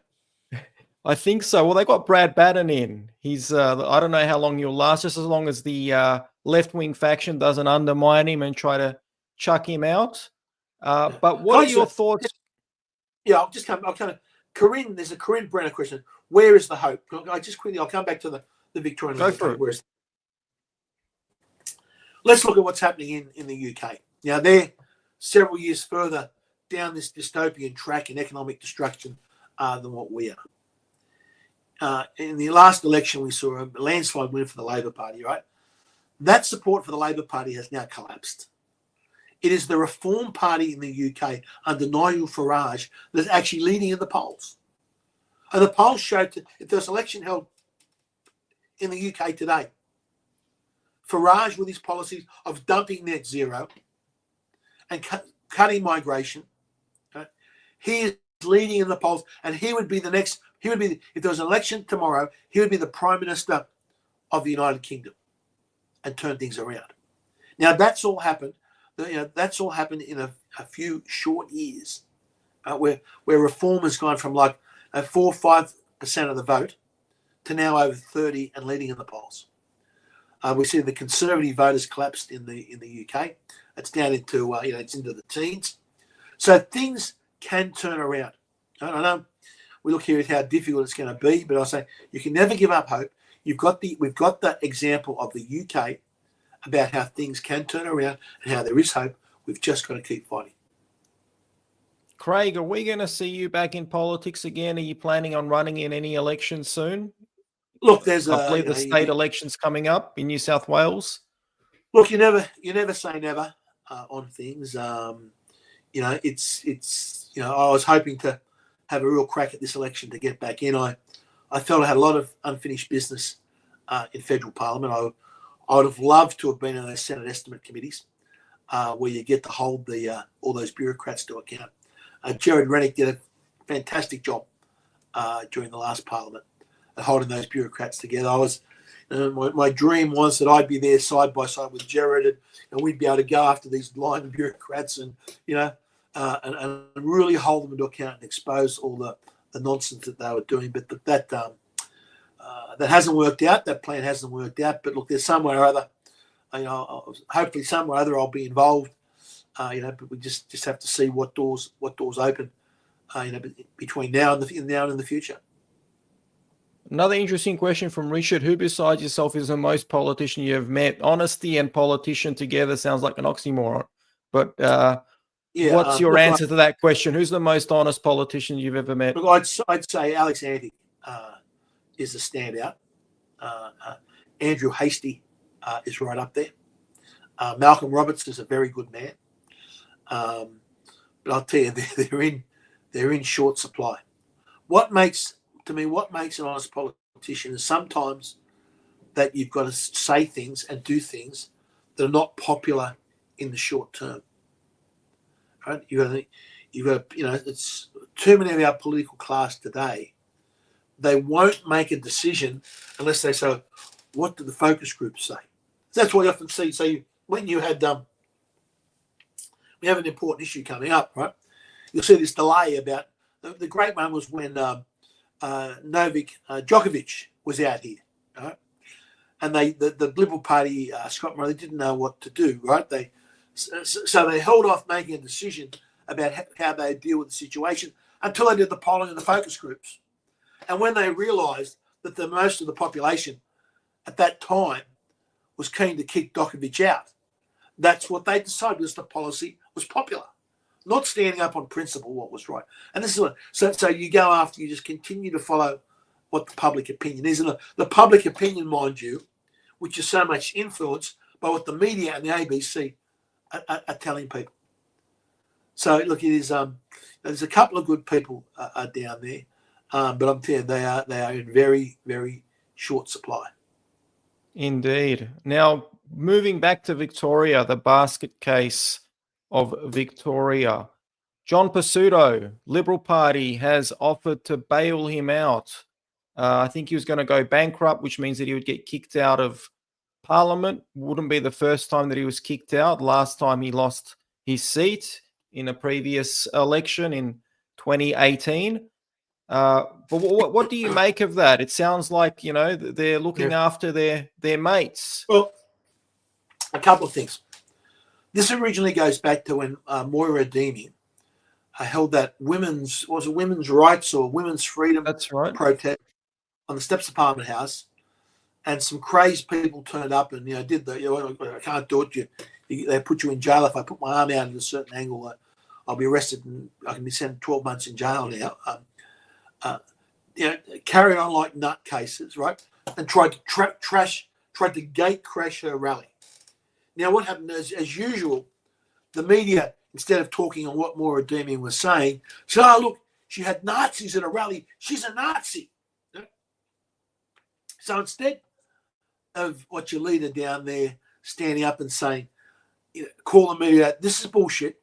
S2: I think so. Well, they got Brad Batten in. He's, I don't know how long he'll last, just as long as the left-wing faction doesn't undermine him and try to chuck him out. But what are your thoughts?
S3: Yeah, I'll kind of, Corinne, there's a Corinne Brenner question. Where is the hope? I'll come back to the Victorian.
S2: Go for it.
S3: Let's look at what's happening in the UK. Now, they're several years further down this dystopian track in economic destruction than what we are. In the last election, we saw a landslide win for the Labor Party, right? That support for the Labor Party has now collapsed. It is the Reform Party in the UK under Nigel Farage that's actually leading in the polls. And the polls showed that if there was an election held in the UK today, Farage, with his policies of dumping net zero and cutting migration, right, he is leading in the polls, and he would be the next. He would be, if there was an election tomorrow, he would be the Prime Minister of the United Kingdom and turn things around. Now that's all happened. That's all happened in a few short years, where reform has gone from like 4 or 5% of the vote to now over 30 and leading in the polls. We see the Conservative vote has collapsed in the UK. It's down into it's into the teens. So things can turn around. I know we look here at how difficult it's going to be, but I say you can never give up hope. We've got the example of the UK about how things can turn around and how there is hope. We've just got to keep fighting.
S2: Craig, are we going to see you back in politics again? Are you planning on running in any elections soon?
S3: Look, there's
S2: I believe the state elections coming up in New South Wales.
S3: Look, you never say never on things. I was hoping to have a real crack at this election to get back in. I felt I had a lot of unfinished business in federal parliament. I would have loved to have been in those Senate estimate committees where you get to hold all those bureaucrats to account. Jared Rennick did a fantastic job during the last parliament at holding those bureaucrats together. My dream was that I'd be there side by side with Jared, and we'd be able to go after these lying bureaucrats and really hold them to account and expose all the nonsense that they were doing. But that hasn't worked out. That plan hasn't worked out. But look, there's somewhere or other, hopefully somewhere or other I'll be involved. But we just have to see what doors open, between now and the future.
S2: Another interesting question from Richard. Who besides yourself is the most politician you have met? Honesty and politician together sounds like an oxymoron. But what's your answer to that question? Who's the most honest politician you've ever met?
S3: Look, I'd say Alex Antic is a standout. Andrew Hastie is right up there. Malcolm Roberts is a very good man. But I'll tell you, they're in short supply. What makes an honest politician is sometimes that you've got to say things and do things that are not popular in the short term. Right? It's too many of our political class today. They won't make a decision unless they say, what do the focus groups say? That's what you often see. So when you had we have an important issue coming up, right? You'll see this delay about the great one was when Novak Djokovic was out here, right? And the Liberal Party, Scott Morley, didn't know what to do, right? So they held off making a decision about how they deal with the situation until they did the polling and the focus groups. And when they realised that most of the population at that time was keen to kick Djokovic out, that's what they decided, because the policy was popular, not standing up on principle what was right. And this is what, so you go after, you just continue to follow what the public opinion is. And the public opinion, mind you, which is so much influenced by what the media and the ABC are telling people. So look, it is there's a couple of good people are down there, but I'm telling you, they are in very, very short supply.
S2: Indeed. Now, moving back to Victoria, the basket case of Victoria. John Pesutto, Liberal Party, has offered to bail him out. I think he was going to go bankrupt, which means that he would get kicked out of Parliament. Wouldn't be the first time that he was kicked out. Last time he lost his seat in a previous election in 2018. But what do you make of that? It sounds like, they're looking after their mates.
S3: Well, a couple of things. This originally goes back to when Moira Deeming held that women's rights or women's freedom protest on the steps of Parliament House, and some crazed people turned up and did I can't do it. They put you in jail if I put my arm out at a certain angle. I'll be arrested and I can be sent 12 months in jail now. Carried on like nutcases, right? And tried to gate crash her rally. Now, what happened is, as usual, the media, instead of talking on what Moira Deeming was saying, said, "Oh, look, she had Nazis at a rally. She's a Nazi." So instead of what your leader down there standing up and saying, call the media out, this is bullshit.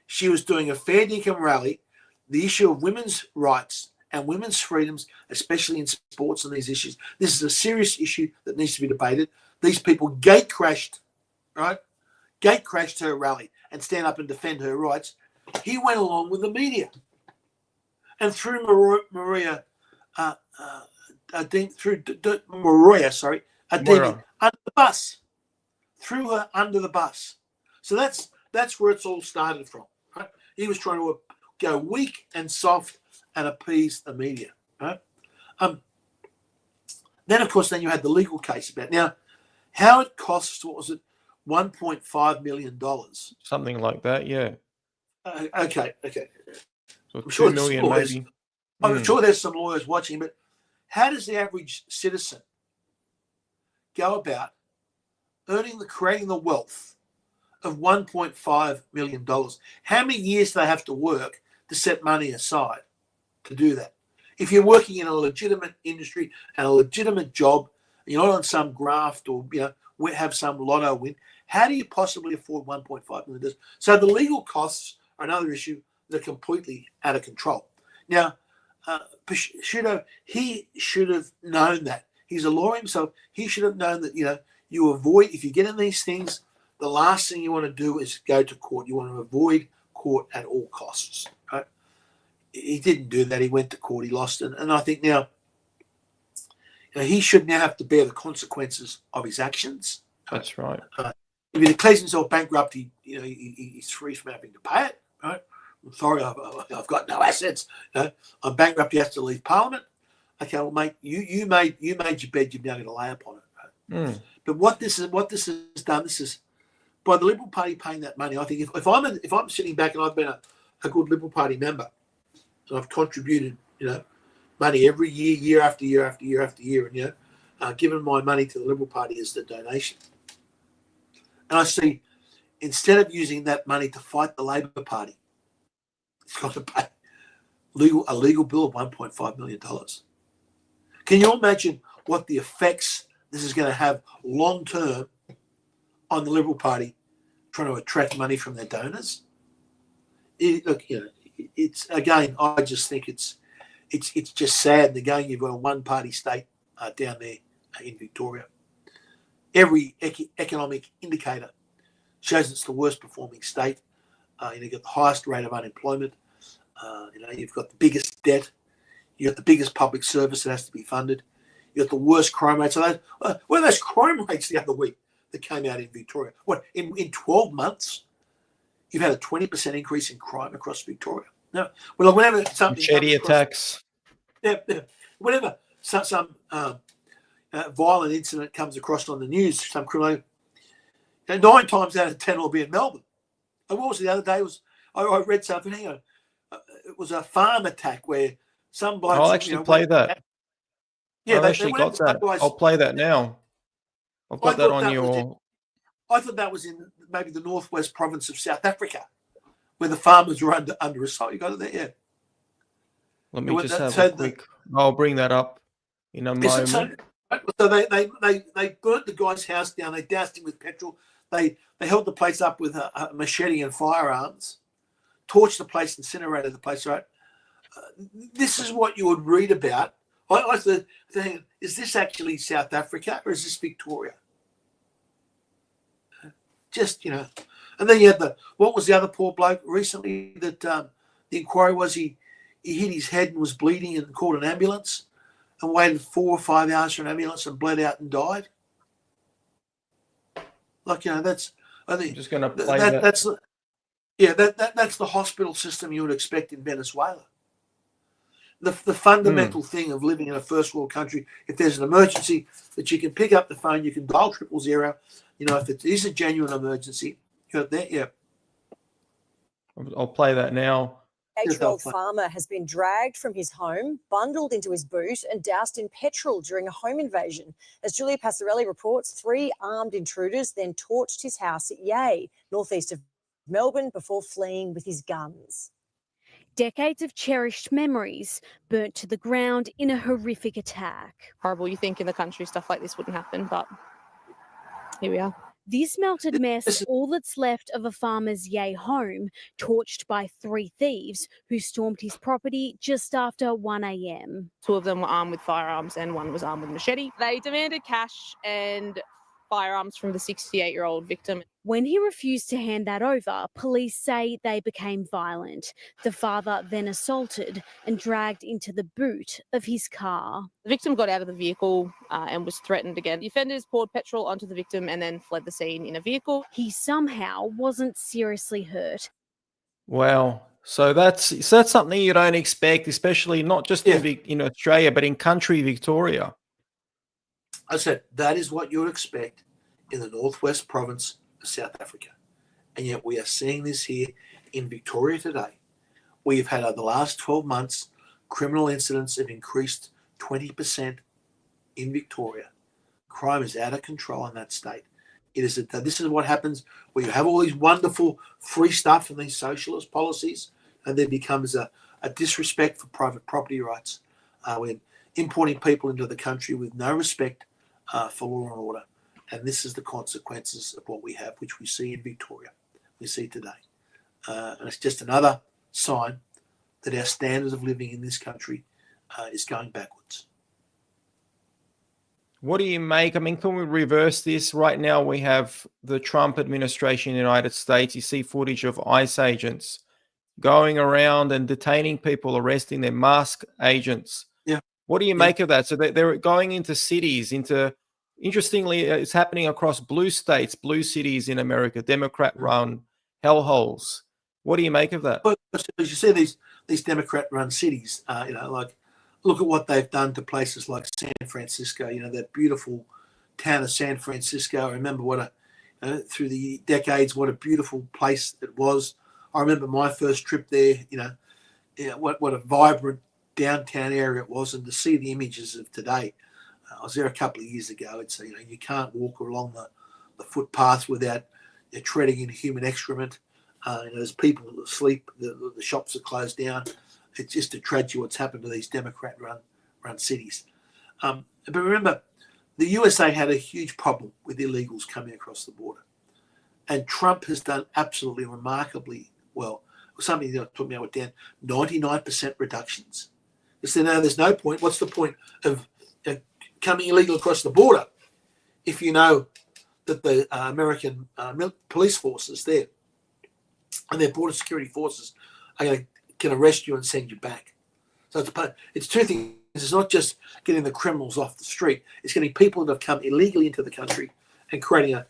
S3: She was doing a fair dinkum rally. the issue of women's rights and women's freedoms, especially in sports and these issues. This is a serious issue that needs to be debated. These people gate crashed, right? Gate crashed her rally and stand up and defend her rights. He went along with the media and threw Maria under the bus, threw her under the bus. So that's where it's all started from. Right? He was trying to go weak and soft and appease the media. Right? Then, of course, then you had the legal case about now how it costs. What was it? $1.5 million.
S2: Something like that, yeah.
S3: Okay.
S2: So
S3: I'm sure
S2: 2 million
S3: lawyers,
S2: maybe.
S3: I'm sure there's some lawyers watching, but how does the average citizen go about creating the wealth of $1.5 million? How many years do they have to work to set money aside to do that? If you're working in a legitimate industry and a legitimate job, you're not on some graft or have some lotto win, how do you possibly afford $1.5 million? So the legal costs are another issue that are completely out of control. Now, Prosciutto, he should have known that. He's a lawyer himself. He should have known that, you avoid, if you get in these things, the last thing you want to do is go to court. You want to avoid court at all costs. Right? He didn't do that. He went to court. He lost it. And I think now, he should now have to bear the consequences of his actions.
S2: That's right.
S3: If he declares himself bankrupt, he's free from having to pay it. Right? I'm sorry, I've got no assets. I'm bankrupt. You have to leave Parliament. Okay, well, mate, you made your bed. You've now got to lay upon it. Right? But what this has done. This is by the Liberal Party paying that money. I think if I'm sitting back and I've been a good Liberal Party member and I've contributed, money every year, year after year after year after year, and given my money to the Liberal Party as the donation, and I see instead of using that money to fight the Labor Party, it's got to pay a legal bill of $1.5 million. Can you imagine what the effects this is going to have long term on the Liberal Party trying to attract money from their donors? It's again, I just think it's just sad. Again, you've got a one-party state down there in Victoria. Every economic indicator shows it's the worst performing state. You've got the highest rate of unemployment. You've got the biggest debt. You've got the biggest public service that has to be funded. You've got the worst crime rates. What are those crime rates the other week that came out in Victoria? What, in 12 months, you've had a 20% increase in crime across Victoria. No, well, whenever something
S2: machete attacks.
S3: Whenever some violent incident comes across on the news, some criminal, 9 times out of 10 will be in Melbourne. And what was the other day? I read something. Hang on, it was a farm attack where some blokes.
S2: I'll actually play that.
S3: Yeah,
S2: I've actually got that. I'll play that now. I've got that on your.
S3: I thought that was in maybe the northwest province of South Africa, where the farmers were under assault. You got it there, yeah.
S2: Let me just have a quick. I'll bring that up in a moment.
S3: So they burnt the guy's house down. They doused him with petrol. They held the place up with a machete and firearms, torched the place, incinerated the place. Right. This is what you would read about. I was thinking, is this actually South Africa or is this Victoria? Just, and then you had what was the other poor bloke recently that the inquiry was he hit his head and was bleeding and called an ambulance and waited 4 or 5 hours for an ambulance and bled out and died. Like, that's, I think.
S2: I'm just going to play that.
S3: That's the hospital system you would expect in Venezuela. The fundamental thing of living in a first world country, if there's an emergency, that you can pick up the phone, you can dial 000. If it is a genuine emergency, you're there. Yeah.
S2: I'll play that now.
S5: 8-year-old farmer has been dragged from his home, bundled into his boot and doused in petrol during a home invasion. As Julia Passarelli reports, 3 armed intruders then torched his house at Yea, northeast of Melbourne, before fleeing with his guns.
S6: Decades of cherished memories burnt to the ground in a horrific attack.
S7: Horrible. You think in the country stuff like this wouldn't happen, but here we are.
S6: This melted mess,
S3: This is-
S6: all that's left of a farmer's Yei home, torched by 3 thieves who stormed his property just after 1 a.m.
S7: 2 of them were armed with firearms and 1 was armed with machete. They demanded cash and firearms from the 68-year-old victim.
S6: When he refused to hand that over, police say they became violent. The father then assaulted and dragged into the boot of his car.
S7: The victim got out of the vehicle and was threatened again. The offenders poured petrol onto the victim and then fled the scene in a vehicle.
S6: He somehow wasn't seriously hurt.
S2: Wow. So that's something you don't expect, especially not just in Australia, but in country Victoria.
S3: I said that is what you would expect in the northwest province of South Africa. And yet we are seeing this here in Victoria today. We've had over the last 12 months, criminal incidents have increased 20% in Victoria. Crime is out of control in that state. This is what happens when you have all these wonderful free stuff and these socialist policies, and there becomes a disrespect for private property rights. We're importing people into the country with no respect for law and order. And this is the consequences of what we have, which we see in Victoria. We see today. And it's just another sign that our standard of living in this country is going backwards.
S2: What do you make? I mean, can we reverse this? Right now, we have the Trump administration in the United States. You see footage of ICE agents going around and detaining people, arresting their masked agents.
S3: Yeah.
S2: What do you make of that? So they're going into cities, interestingly, it's happening across blue states, blue cities in America, Democrat-run hellholes. What do you make of that?
S3: But as you see these Democrat-run cities, like look at what they've done to places like San Francisco. That beautiful town of San Francisco. I remember through the decades, what a beautiful place it was. I remember my first trip there. What a vibrant downtown area it was, and to see the images of today. I was there a couple of years ago. It's you can't walk along the footpaths without treading in human excrement. There's people asleep. The shops are closed down. It's just a tragedy what's happened to these Democrat-run cities. But remember, the USA had a huge problem with illegals coming across the border, and Trump has done absolutely remarkably well. Something that took me out with Dan, 99% reductions. Because there's no point. What's the point of coming illegal across the border if you know that the American police forces there and their border security forces can arrest you and send you back? So it's two things. It's not just getting the criminals off the street. It's getting people that have come illegally into the country and creating a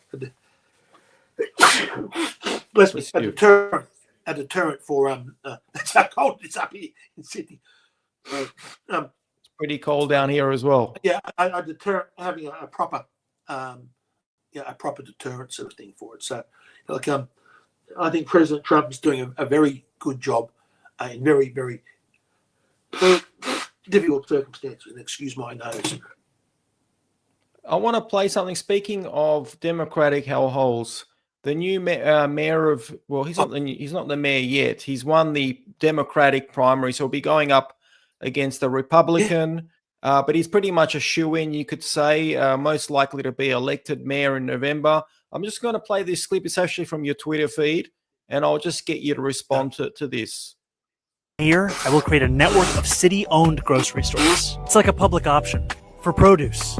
S3: deterrent for that's how cold it's up here in Sydney.
S2: It's pretty cold down here as well.
S3: Yeah, a deterrent, having a proper deterrent sort of thing for it. So, I think President Trump is doing a very good job in very, very difficult circumstances. And excuse my nose.
S2: I want to play something. Speaking of Democratic hellholes, the new mayor of, well, he's not the mayor yet. He's won the Democratic primary, so he'll be going up against a Republican. Yeah. But he's pretty much a shoo-in, you could say, most likely to be elected mayor in November. I'm just going to play this clip. It's actually from your Twitter feed, and I'll just get you to respond to this.
S8: Here, I will create a network of city-owned grocery stores. It's like a public option for produce.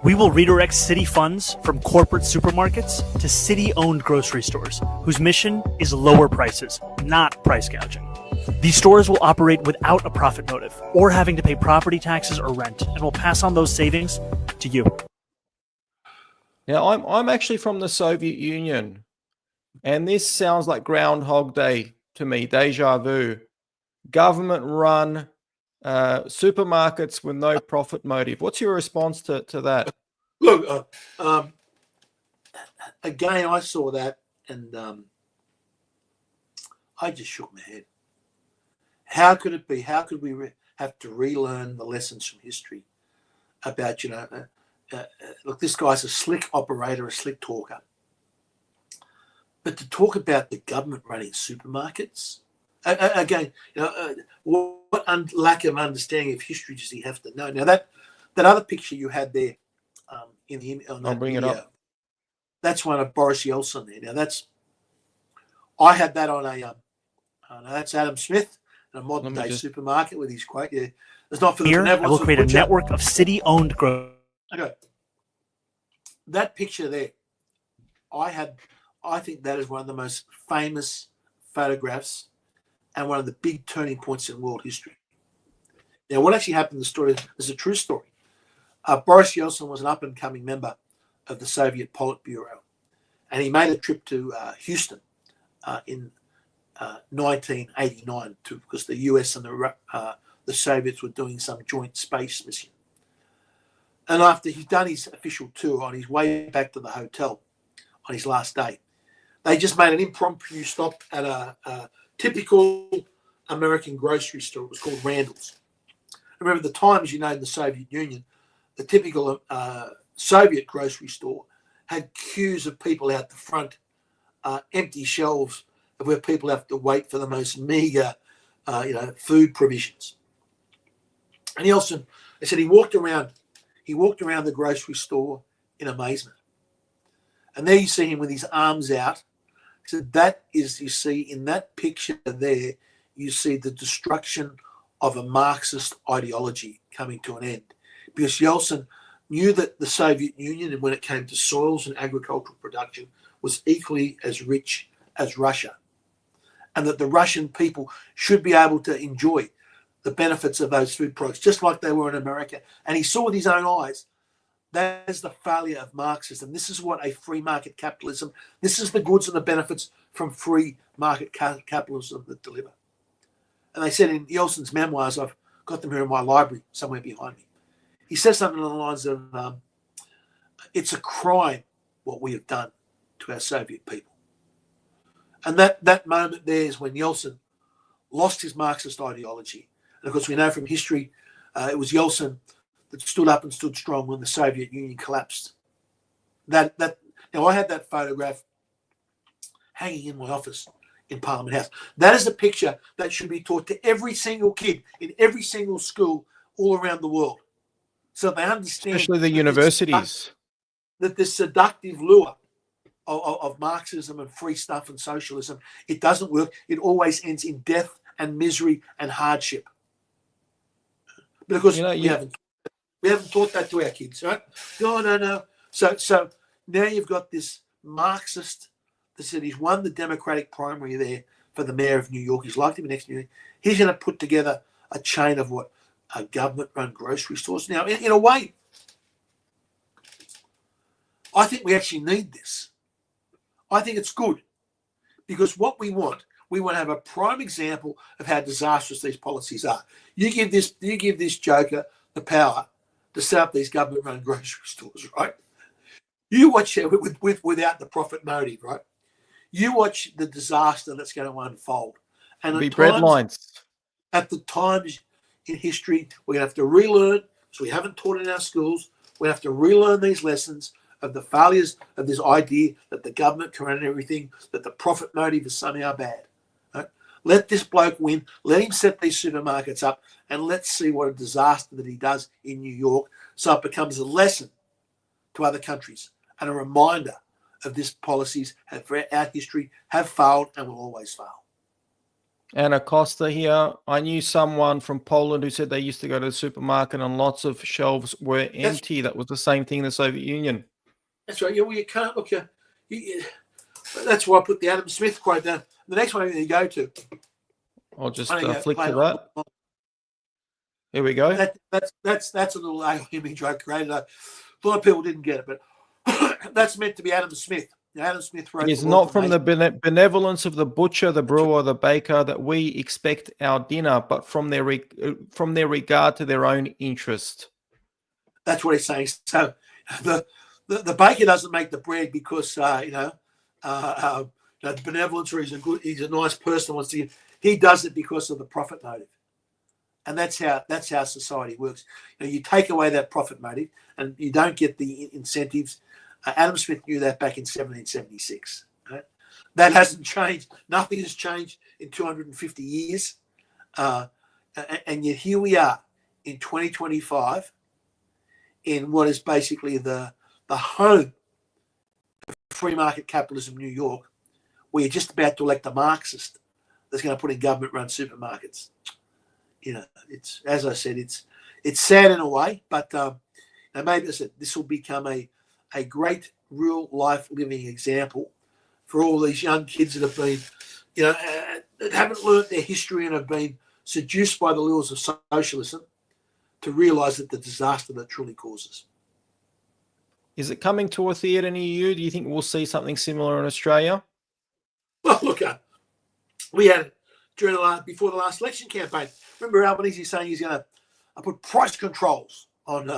S8: We will redirect city funds from corporate supermarkets to city-owned grocery stores, whose mission is lower prices, not price gouging. These stores will operate without a profit motive or having to pay property taxes or rent, and will pass on those savings to you.
S2: Now, I'm actually from the Soviet Union, and this sounds like Groundhog Day to me, deja vu. Government-run supermarkets with no profit motive. What's your response to that?
S3: Look, again, I saw that, and I just shook my head. How could it be? How could we have to relearn the lessons from history about, look, this guy's a slick operator, a slick talker. But to talk about the government running supermarkets, again, what lack of understanding of history does he have to know? Now, that other picture you had there in the
S2: I'll bring it up.
S3: That's one of Boris Yeltsin there. Now I had that on a that's Adam Smith in a modern day supermarket with his quote. Yeah, it's not for the
S8: Here, I
S3: benevolence
S8: will
S3: of
S8: create a
S3: butcher.
S8: network of city-owned growth.
S3: Okay, that picture there, I think that is one of the most famous photographs and one of the big turning points in world history. Now, what actually happened in the story is a true story. Boris Yeltsin was an up-and-coming member of the Soviet Politburo, and he made a trip to Houston in 1989 because the US and the Soviets were doing some joint space mission. And after he'd done his official tour, on his way back to the hotel on his last day, they just made an impromptu stop at a typical American grocery store. It was called Randall's. Remember, the times, in the Soviet Union, the typical Soviet grocery store had queues of people out the front, empty shelves where people have to wait for the most meager, food provisions. And Yeltsin, they said he walked around the grocery store in amazement. And there you see him with his arms out. So that is, you see in that picture there, you see the destruction of a Marxist ideology coming to an end. Because Yeltsin knew that the Soviet Union, when it came to soils and agricultural production, was equally as rich as Russia. And that the Russian people should be able to enjoy the benefits of those food products, just like they were in America. And he saw with his own eyes, that is the failure of Marxism. This is what a free market capitalism, this is the goods and the benefits from free market capitalism that deliver. And they said in Yeltsin's memoirs, I've got them here in my library somewhere behind me. He says something along the lines of, it's a crime what we have done to our Soviet people. And that moment there is when Yeltsin lost his Marxist ideology. And of course, we know from history, it was Yeltsin that stood up and stood strong when the Soviet Union collapsed. Now, I had that photograph hanging in my office in Parliament House. That is a picture that should be taught to every single kid in every single school all around the world, so they understand,
S2: especially the universities,
S3: that this seductive lure of Marxism and free stuff and socialism, it doesn't work. It always ends in death and misery and hardship. But of course, we haven't taught that to our kids, right? No. So now you've got this Marxist that said he's won the Democratic primary there for the mayor of New York. He's likely to be next year. He's going to put together a chain of government-run grocery stores. Now, in a way, I think we actually need this. I think it's good, because what we want to have a prime example of how disastrous these policies are. You give this joker the power to set up these government-run grocery stores, right? You watch it without the profit motive, right? You watch the disaster that's going to unfold. And
S2: be bread lines.
S3: At the times in history, we're going to have to relearn, so we haven't taught in our schools. We have to relearn these lessons of the failures of this idea that the government can run everything, that the profit motive is somehow bad. Right? Let this bloke win. Let him set these supermarkets up, and let's see what a disaster that he does in New York, so it becomes a lesson to other countries and a reminder of these policies throughout history have failed and will always fail.
S2: Anna Costa here. I knew someone from Poland who said they used to go to the supermarket and lots of shelves were empty. That was the same thing in the Soviet Union.
S3: That's right. You can't look. That's why I put the Adam Smith quote down. The next one you go to.
S2: I'll just flick to that. Here we go.
S3: That's a little image I created. A lot of people didn't get it, but that's meant to be Adam Smith. Adam Smith wrote.
S2: It is not from the benevolence of the butcher, the brewer, the baker that we expect our dinner, but from their regard to their own interest.
S3: That's what he's saying. So the baker doesn't make the bread because the benevolence, or he's a nice person, wants to. He does it because of the profit motive, and that's how society works. You take away that profit motive, and you don't get the incentives. Adam Smith knew that back in 1776. Right? That hasn't changed. Nothing has changed in 250 years. And yet here we are in 2025 in what is basically the home of free market capitalism in New York, where you're just about to elect a Marxist that's going to put in government-run supermarkets. It's, as I said, it's sad in a way, but maybe this will become a great real-life living example for all these young kids that have been, that haven't learnt their history and have been seduced by the lures of socialism to realise that the disaster that truly causes.
S2: Is it coming to a theatre near you? Do you think we'll see something similar in Australia?
S3: Well, look, we had before the last election campaign. Remember Albanese saying he's going to put price controls on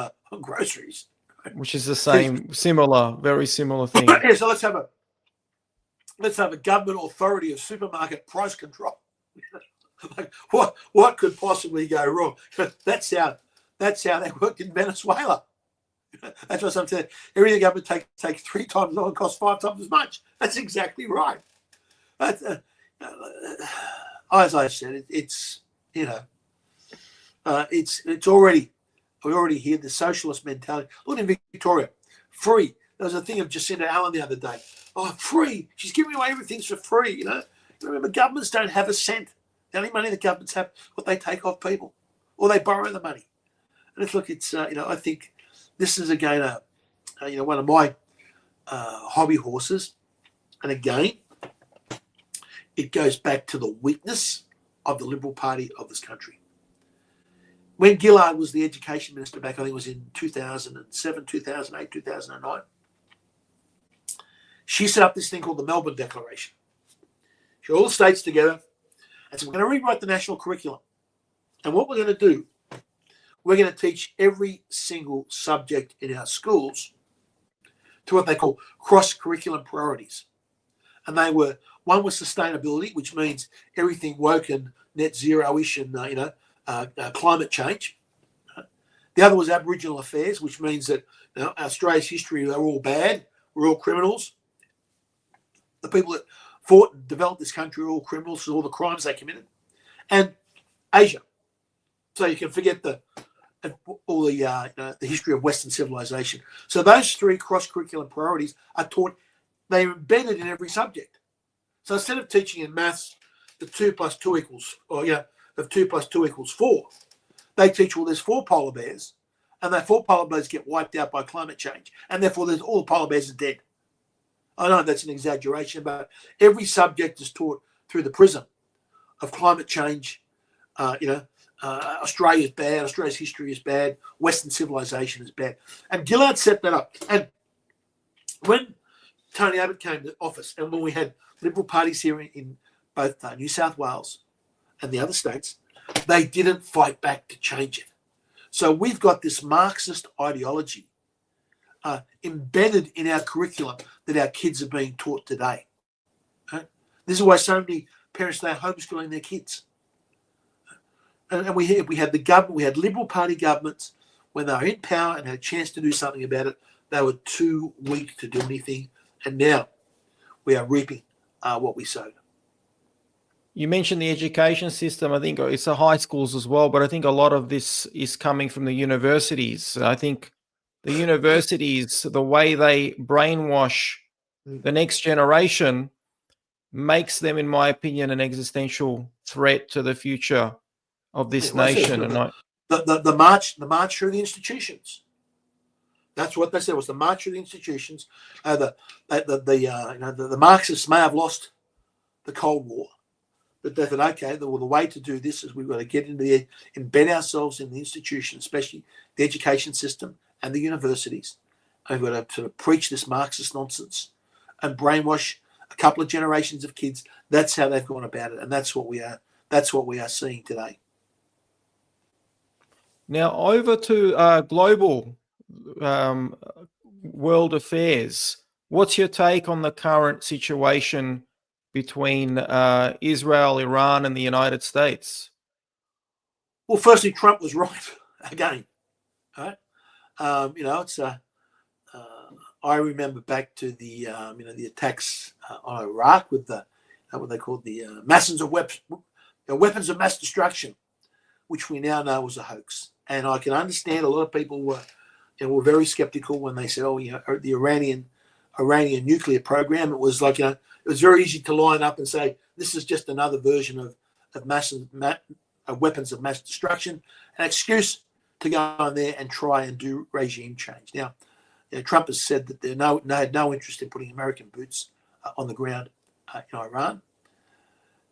S3: groceries,
S2: Which is the same, very similar thing.
S3: Yeah, so let's have a government authority of supermarket price control. Like what could possibly go wrong? That's how they worked in Venezuela. That's what I'm saying. Everything the government takes 3 times as long and costs 5 times as much. That's exactly right. As I said, it's already, we already hear the socialist mentality. Look in Victoria, free. There was a thing of Jacinda Allen the other day. Oh, free. She's giving away everything's for free, Remember, governments don't have a cent. The only money the governments have what they take off people, or they borrow the money. And it's I think this is again one of my hobby horses. And again, it goes back to the weakness of the Liberal Party of this country. When Gillard was the education minister back, I think it was in 2007, 2008, 2009, she set up this thing called the Melbourne Declaration. She got all the states together and said, we're going to rewrite the national curriculum. And what we're going to do, we're going to teach every single subject in our schools to what they call cross-curriculum priorities. And they were, one was sustainability, which means everything woke and net zero-ish and, climate change. The other was Aboriginal affairs, which means that Australia's history, they're all bad. We're all criminals. The people that fought and developed this country are all criminals for all the crimes they committed. And Asia. So you can forget the history of Western civilization. So those 3 cross-curriculum priorities are taught, they're embedded in every subject. So instead of teaching in maths the 2 + 2 equals, of 2 + 2 = 4, they teach, well, there's 4 polar bears, and that 4 polar bears get wiped out by climate change, and therefore there's all the polar bears are dead. I know that's an exaggeration, but every subject is taught through the prism of climate change. Australia's bad, Australia's history is bad, Western civilization is bad. And Gillard set that up. And when Tony Abbott came to office, and when we had Liberal parties here in both New South Wales and the other states, they didn't fight back to change it. So we've got this Marxist ideology embedded in our curriculum that our kids are being taught today. Okay? This is why so many parents are homeschooling their kids. And we had the government, we had Liberal Party governments, when they were in power and had a chance to do something about it, they were too weak to do anything. And now we are reaping what we sowed.
S2: You mentioned the education system. I think it's the high schools as well, but I think a lot of this is coming from the universities. I think the universities, the way they brainwash the next generation, makes them, in my opinion, an existential threat to the future of this nation.
S3: The march through the institutions. That's what they said, was the march through the institutions. The Marxists may have lost the Cold War, but they thought, okay, the way to do this is we've got to get into embed ourselves in the institution, especially the education system and the universities. And we've got to sort of preach this Marxist nonsense and brainwash a couple of generations of kids. That's how they've gone about it, and that's what we are seeing today.
S2: Now over to global world affairs. What's your take on the current situation between Israel, Iran, and the United States?
S3: Well, firstly, Trump was right again. Right? I remember back to the attacks on Iraq with what they called the weapons of mass destruction, which we now know was a hoax. And I can understand a lot of people were very skeptical when they said, the Iranian Iranian nuclear program. It was like, it was very easy to line up and say, this is just another version of weapons of mass destruction, an excuse to go in there and try and do regime change. Now, Trump has said that they had no interest in putting American boots on the ground in Iran.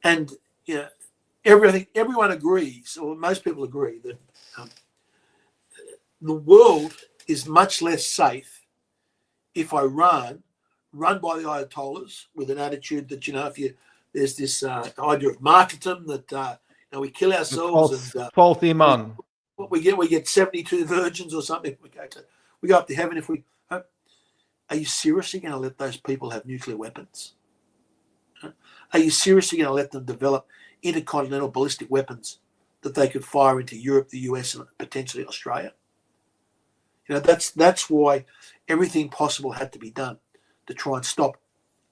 S3: And everyone agrees, or most people agree, that the world is much less safe if Iran, run by the Ayatollahs, with an attitude that, there's this idea of martyrdom, that we kill ourselves and
S2: false iman.
S3: we get 72 virgins or something. We go up to heaven if we. Are you seriously going to let those people have nuclear weapons? Are you seriously going to let them develop intercontinental ballistic weapons that they could fire into Europe, the US, and potentially Australia? That's why everything possible had to be done to try and stop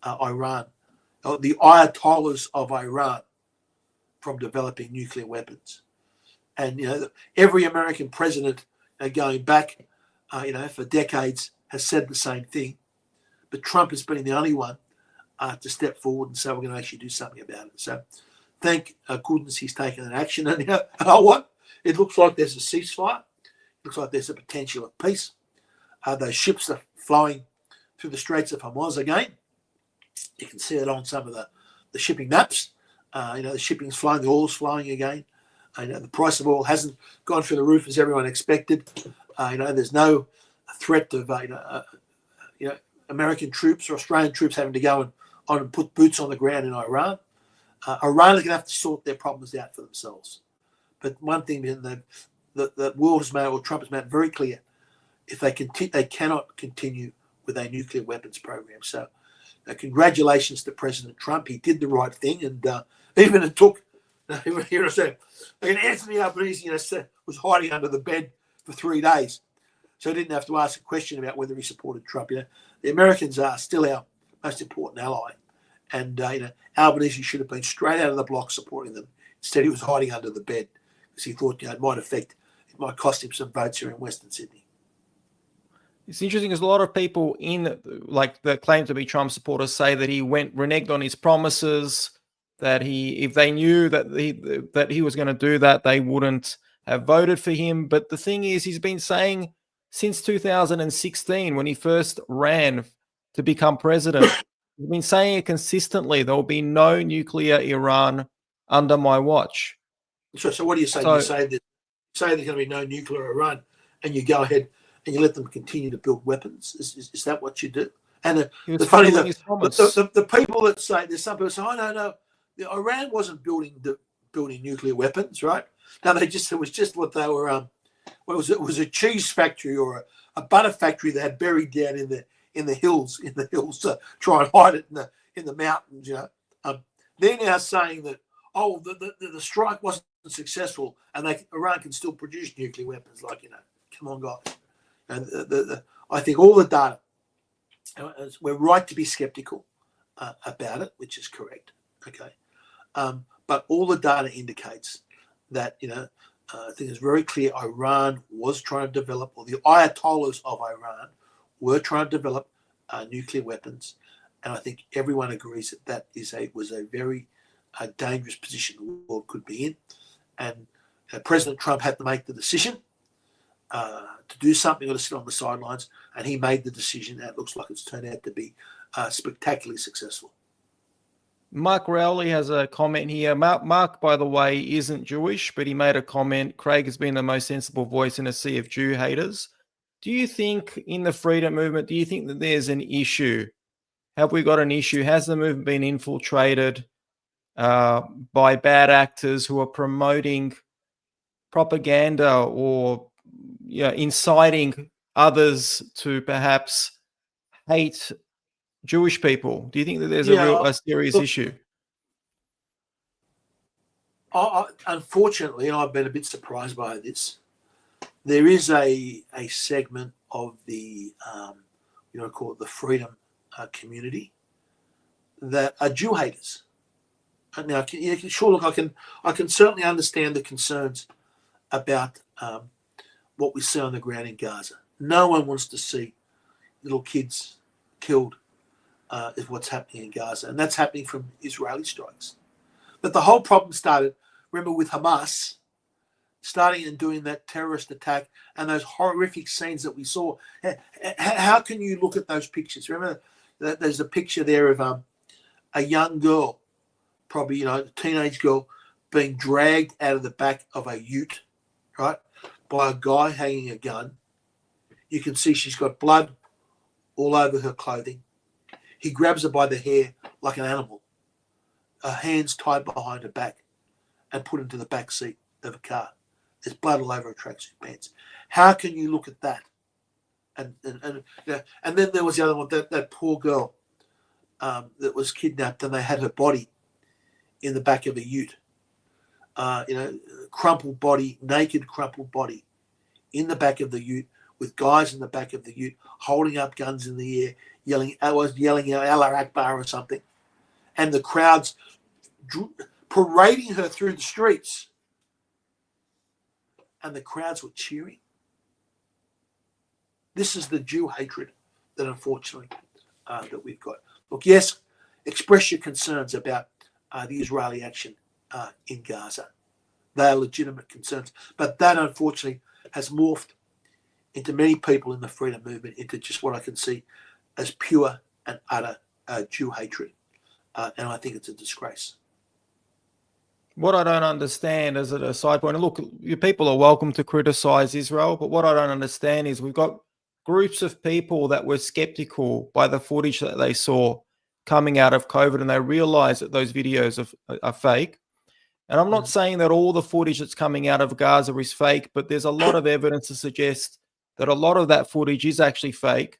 S3: Iran, the Ayatollahs of Iran, from developing nuclear weapons. And every American president going back, for decades has said the same thing, but Trump has been the only one to step forward and say we're going to actually do something about it. So, thank goodness he's taken an action. And what? It looks like there's a ceasefire. It looks like there's a potential of peace. Those ships are flowing through the Straits of Hormuz again. You can see it on some of the shipping maps. The shipping's flowing, the oil's flowing again. The price of oil hasn't gone through the roof as everyone expected. There's no threat of American troops or Australian troops having to go and put boots on the ground in Iran. Iran is going to have to sort their problems out for themselves. But one thing the world has made, or Trump has made very clear, if they cannot continue with a nuclear weapons program. So, congratulations to President Trump. He did the right thing, and even it took. Anthony Albanese, was hiding under the bed for 3 days, so he didn't have to ask a question about whether he supported Trump. The Americans are still our most important ally, and Albanese should have been straight out of the block supporting them. Instead, he was hiding under the bed because he thought it might cost him some votes here in Western Sydney.
S2: It's interesting because a lot of people that claim to be Trump supporters say that he reneged on his promises, that if they knew that he was going to do that, they wouldn't have voted for him. But the thing is, he's been saying since 2016, when he first ran to become president, he's been saying it consistently, there will be no nuclear Iran under my watch.
S3: So what do you say? You say there's going to be no nuclear Iran, and you go ahead and you let them continue to build weapons. Is that what you do? And the funny thing, the people that say, there's some people say, oh no, Iran wasn't building nuclear weapons, right? No, it was just what they were. It was a cheese factory or a butter factory they had buried down in the hills to try and hide it in the mountains. They're now saying that the strike wasn't successful and Iran can still produce nuclear weapons. Come on, guys. And I think all the data, we're right to be skeptical about it, which is correct. Okay. But all the data indicates that, I think it's very clear Iran was trying to develop, or the Ayatollahs of Iran were trying to develop nuclear weapons. And I think everyone agrees that was a very dangerous position the world could be in. And President Trump had to make the decision to do something or to sit on the sidelines. And he made the decision, and it looks like it's turned out to be spectacularly successful.
S2: Mark Rowley has a comment here. Mark, by the way, isn't Jewish, but he made a comment. Craig has been the most sensible voice in a sea of Jew haters. Do you think in the freedom movement, do you think that there's an issue? Have we got an issue? Has the movement been infiltrated by bad actors who are promoting propaganda or inciting others to perhaps hate Jewish people? Do you think that there's a serious issue?
S3: Unfortunately, and I've been a bit surprised by this, there is a segment of the call it the freedom community that are Jew haters. Now, sure, look, I can certainly understand the concerns about what we see on the ground in Gaza. No one wants to see little kids killed is what's happening in Gaza, and that's happening from Israeli strikes. But the whole problem started, remember, with Hamas starting and doing that terrorist attack and those horrific scenes that we saw. How can you look at those pictures? Remember that there's a picture there of a young girl, probably a teenage girl, being dragged out of the back of a ute, right, by a guy hanging a gun. You can see she's got blood all over her clothing. He grabs her by the hair like an animal, her hands tied behind her back, and put into the back seat of a car. There's blood all over her tracksuit pants. How can you look at that? And then there was the other one, that poor girl that was kidnapped, and they had her body in the back of a ute. Crumpled body, naked crumpled body in the back of the ute, with guys in the back of the ute holding up guns in the air, yelling out Allah Akbar or something, and the crowds parading her through the streets, and the crowds were cheering. This is the Jew hatred that unfortunately that we've got. Look, yes, express your concerns about the Israeli action in Gaza. They are legitimate concerns, but that unfortunately has morphed into many people in the freedom movement into just what I can see as pure and utter Jew hatred. And I think it's a disgrace.
S2: What I don't understand as a side point, and look, you people are welcome to criticize Israel, but what I don't understand is we've got groups of people that were skeptical by the footage that they saw coming out of COVID, and they realize that those videos are fake. And I'm not saying that all the footage that's coming out of Gaza is fake, but there's a lot of evidence to suggest that a lot of that footage is actually fake.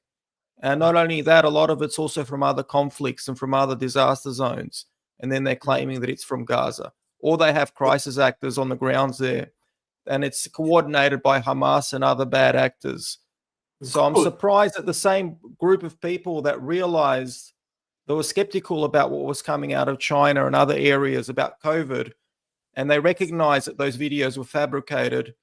S2: And not only that, a lot of it's also from other conflicts and from other disaster zones. And then they're claiming that it's from Gaza. Or they have crisis actors on the grounds there. And it's coordinated by Hamas and other bad actors. So I'm surprised that the same group of people that realized they were skeptical about what was coming out of China and other areas about COVID, and they recognized that those videos were fabricated,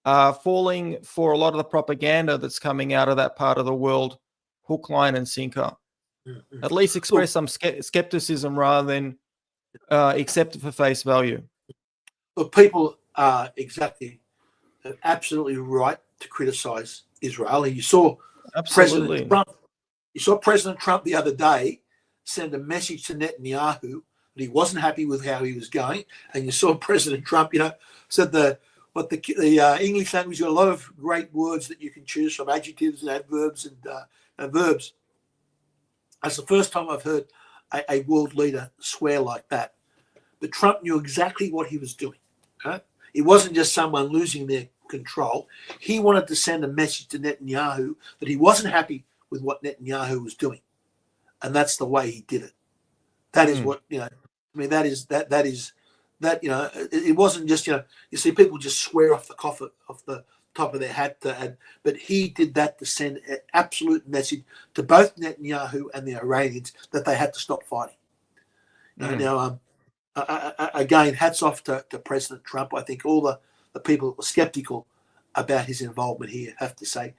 S2: falling for a lot of the propaganda that's coming out of that part of the world, hook, line, and sinker. At least express some skepticism rather than accept it for face value.
S3: But people are absolutely right to criticize Israel. And you saw President Trump the other day send a message to Netanyahu that he wasn't happy with how he was going. And you saw President Trump, said the English language got a lot of great words that you can choose from, adjectives and adverbs and verbs. That's the first time I've heard a world leader swear like that. But Trump knew exactly what he was doing. Right? It wasn't just someone losing their control. He wanted to send a message to Netanyahu that he wasn't happy with what Netanyahu was doing. And that's the way he did it. That is what, it wasn't just, you see people just swear off the top of their hat, but he did that to send an absolute message to both Netanyahu and the Iranians that they had to stop fighting. Again, hats off to President Trump. I think all the people that were skeptical about his involvement here have to say,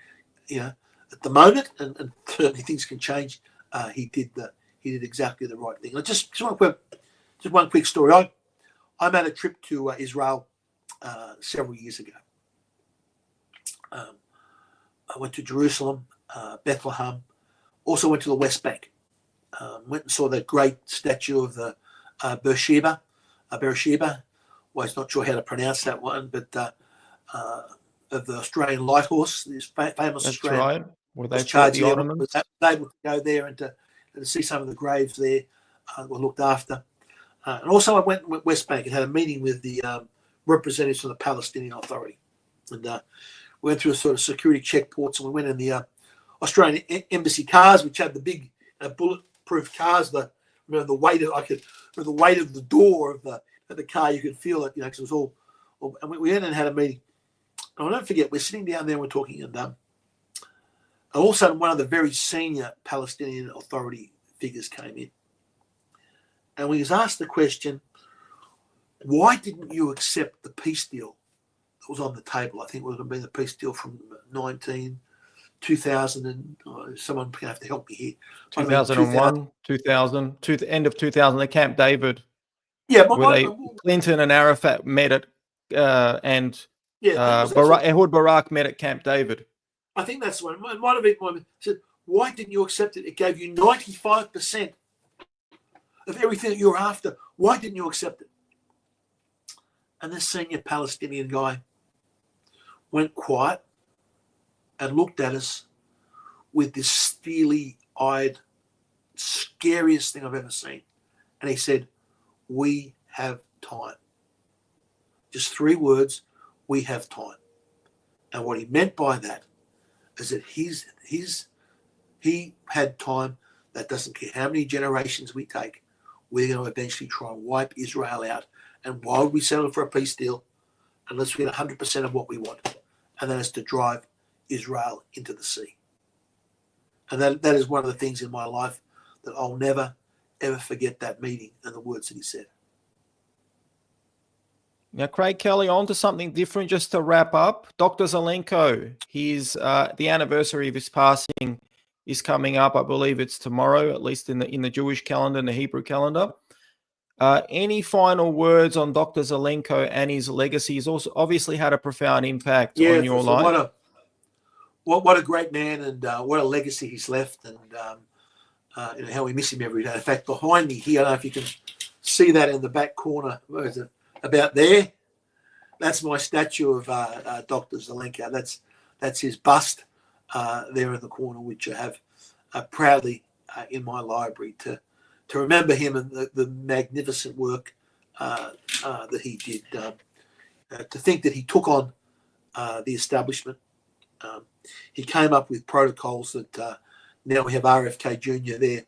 S3: at the moment, and certainly things can change, he did exactly the right thing. Just one quick story. I made a trip to Israel several years ago. I went to Jerusalem, Bethlehem, also went to the West Bank. Went and saw that great statue of the Beersheba. Always not sure how to pronounce that one, but of the Australian light horse, this famous
S2: That's
S3: Australian.
S2: right. Were they
S3: charging
S2: the
S3: out,
S2: ornaments?
S3: was able to go there and to see some of the graves there were looked after. And also I went to West Bank and had a meeting with the representatives from the Palestinian Authority. And we went through a sort of security checkpoints, and we went in the Australian embassy cars, which had the big bulletproof cars. The weight of the door of the car, you could feel it, because it was all. And we went and had a meeting. And I'll never forget, we're sitting down there and we're talking, and all of a sudden one of the very senior Palestinian Authority figures came in. And we was asked the question, why didn't you accept the peace deal that was on the table? I think it would have been the peace deal from 2000 and someone going to have to help me here.
S2: 2001, 2000, to the end of 2000, the Camp David.
S3: Yeah,
S2: Clinton and Arafat met at Ehud Barak met at Camp David.
S3: I think that's one. It might have been one. Said, why didn't you accept it? It gave you 95% of everything that you were after. Why didn't you accept it? And this senior Palestinian guy went quiet and looked at us with this steely-eyed, scariest thing I've ever seen. And he said, we have time. Just 3 words, we have time. And what he meant by that is that he had time that doesn't care how many generations we take. We're going to eventually try and wipe Israel out. And why would we settle for a peace deal unless we get 100% of what we want? And that is to drive Israel into the sea. And that is one of the things in my life that I'll never, ever forget, that meeting and the words that he said.
S2: Now, Craig Kelly, on to something different just to wrap up. Dr. Zelenko, the anniversary of his passing is coming up. I believe it's tomorrow, at least in the Jewish calendar and the Hebrew calendar. Any final words on Dr. Zelenko and his legacy? He's also obviously had a profound impact on your life.
S3: What a great man, and what a legacy he's left, and how we miss him every day. In fact, behind me here, I don't know if you can see that in the back corner. Where is it? About there. That's my statue of Dr. Zelenko. That's his bust there in the corner, which I have proudly in my library to remember him and the magnificent work that he did. To think that he took on the establishment. He came up with protocols that now we have RFK Jr. there.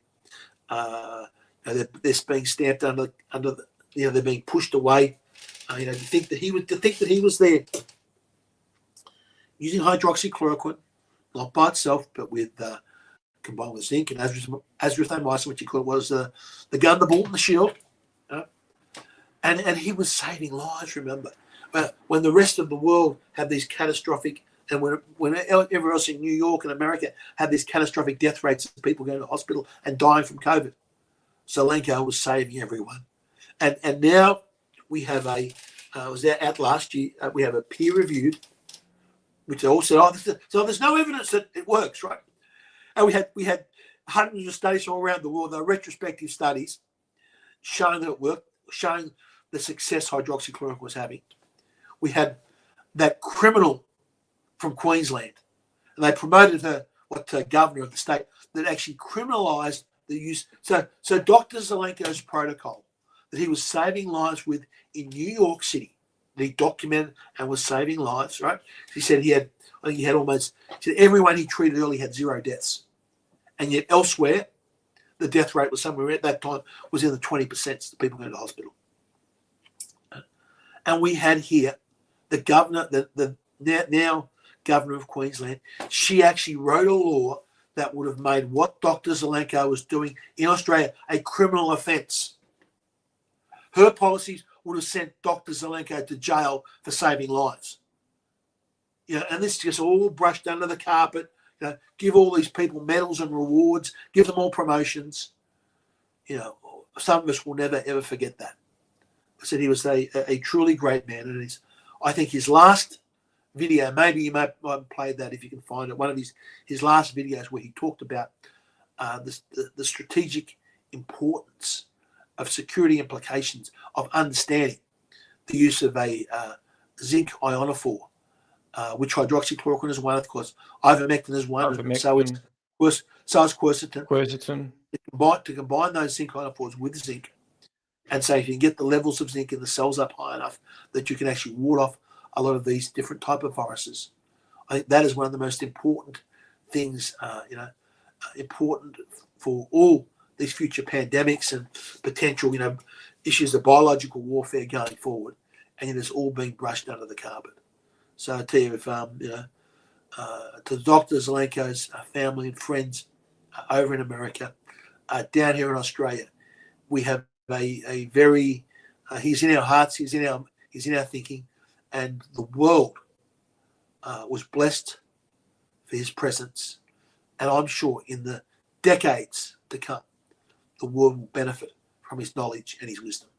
S3: They're being stamped under the, they're being pushed away. To think that he was there using hydroxychloroquine, not by itself, but with combined with zinc and azithromycin, which he called was the gun, the ball, and the shield. And he was saving lives. Remember, when the rest of the world had these catastrophic, and when everyone else in New York and America had these catastrophic death rates of people going to the hospital and dying from COVID, Zelenko was saving everyone. And now we have was out last year, we have a peer-reviewed, which all said, so there's no evidence that it works, right? And we had hundreds of studies from all around the world, they're retrospective studies, showing that it worked, showing the success hydroxychloroquine was having. We had that criminal from Queensland, and they promoted her, governor of the state, that actually criminalised the use. So Dr. Zelenko's protocol that he was saving lives with in New York City, that he documented and was saving lives, right? He said everyone he treated early had 0 deaths. And yet elsewhere, the death rate was somewhere at that time was in the 20% of people going to the hospital. And we had here the governor, the now governor of Queensland, she actually wrote a law that would have made what Dr. Zelenko was doing in Australia a criminal offence. Her policies would have sent Dr. Zelenko to jail for saving lives. And this just all brushed under the carpet. Give all these people medals and rewards, give them all promotions. Some of us will never, ever forget that. I said he was a truly great man. And I think his last video, maybe you might play that if you can find it, one of his last videos where he talked about the strategic importance of security implications of understanding the use of a zinc ionophore, which hydroxychloroquine is one, of course. Ivermectin is one. So it's quercetin. To combine those zinc ionophores with zinc, and say if you can get the levels of zinc in the cells up high enough that you can actually ward off a lot of these different type of viruses. I think that is one of the most important things, important for all these future pandemics and potential, issues of biological warfare going forward. And it is all being brushed under the carpet. So I tell you, if to Dr. Zelenko's family and friends over in America, down here in Australia, we have a very he's in our hearts, he's in our thinking, and the world was blessed for his presence. And I'm sure in the decades to come, the world will benefit from his knowledge and his wisdom.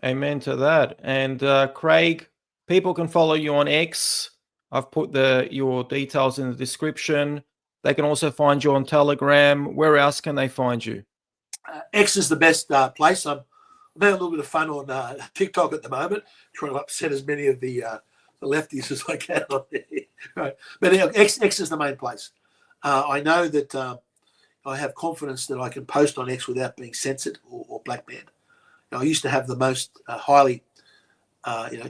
S2: Amen to that. And Craig, people can follow you on X. I've put your details in the description. They can also find you on Telegram. Where else can they find you?
S3: X is the best place. I'm having a little bit of fun on TikTok at the moment, trying to upset as many of the lefties as I can on there. Right. But X is the main place. I know that I have confidence that I can post on X without being censored or blackbanned. I used to have the most highly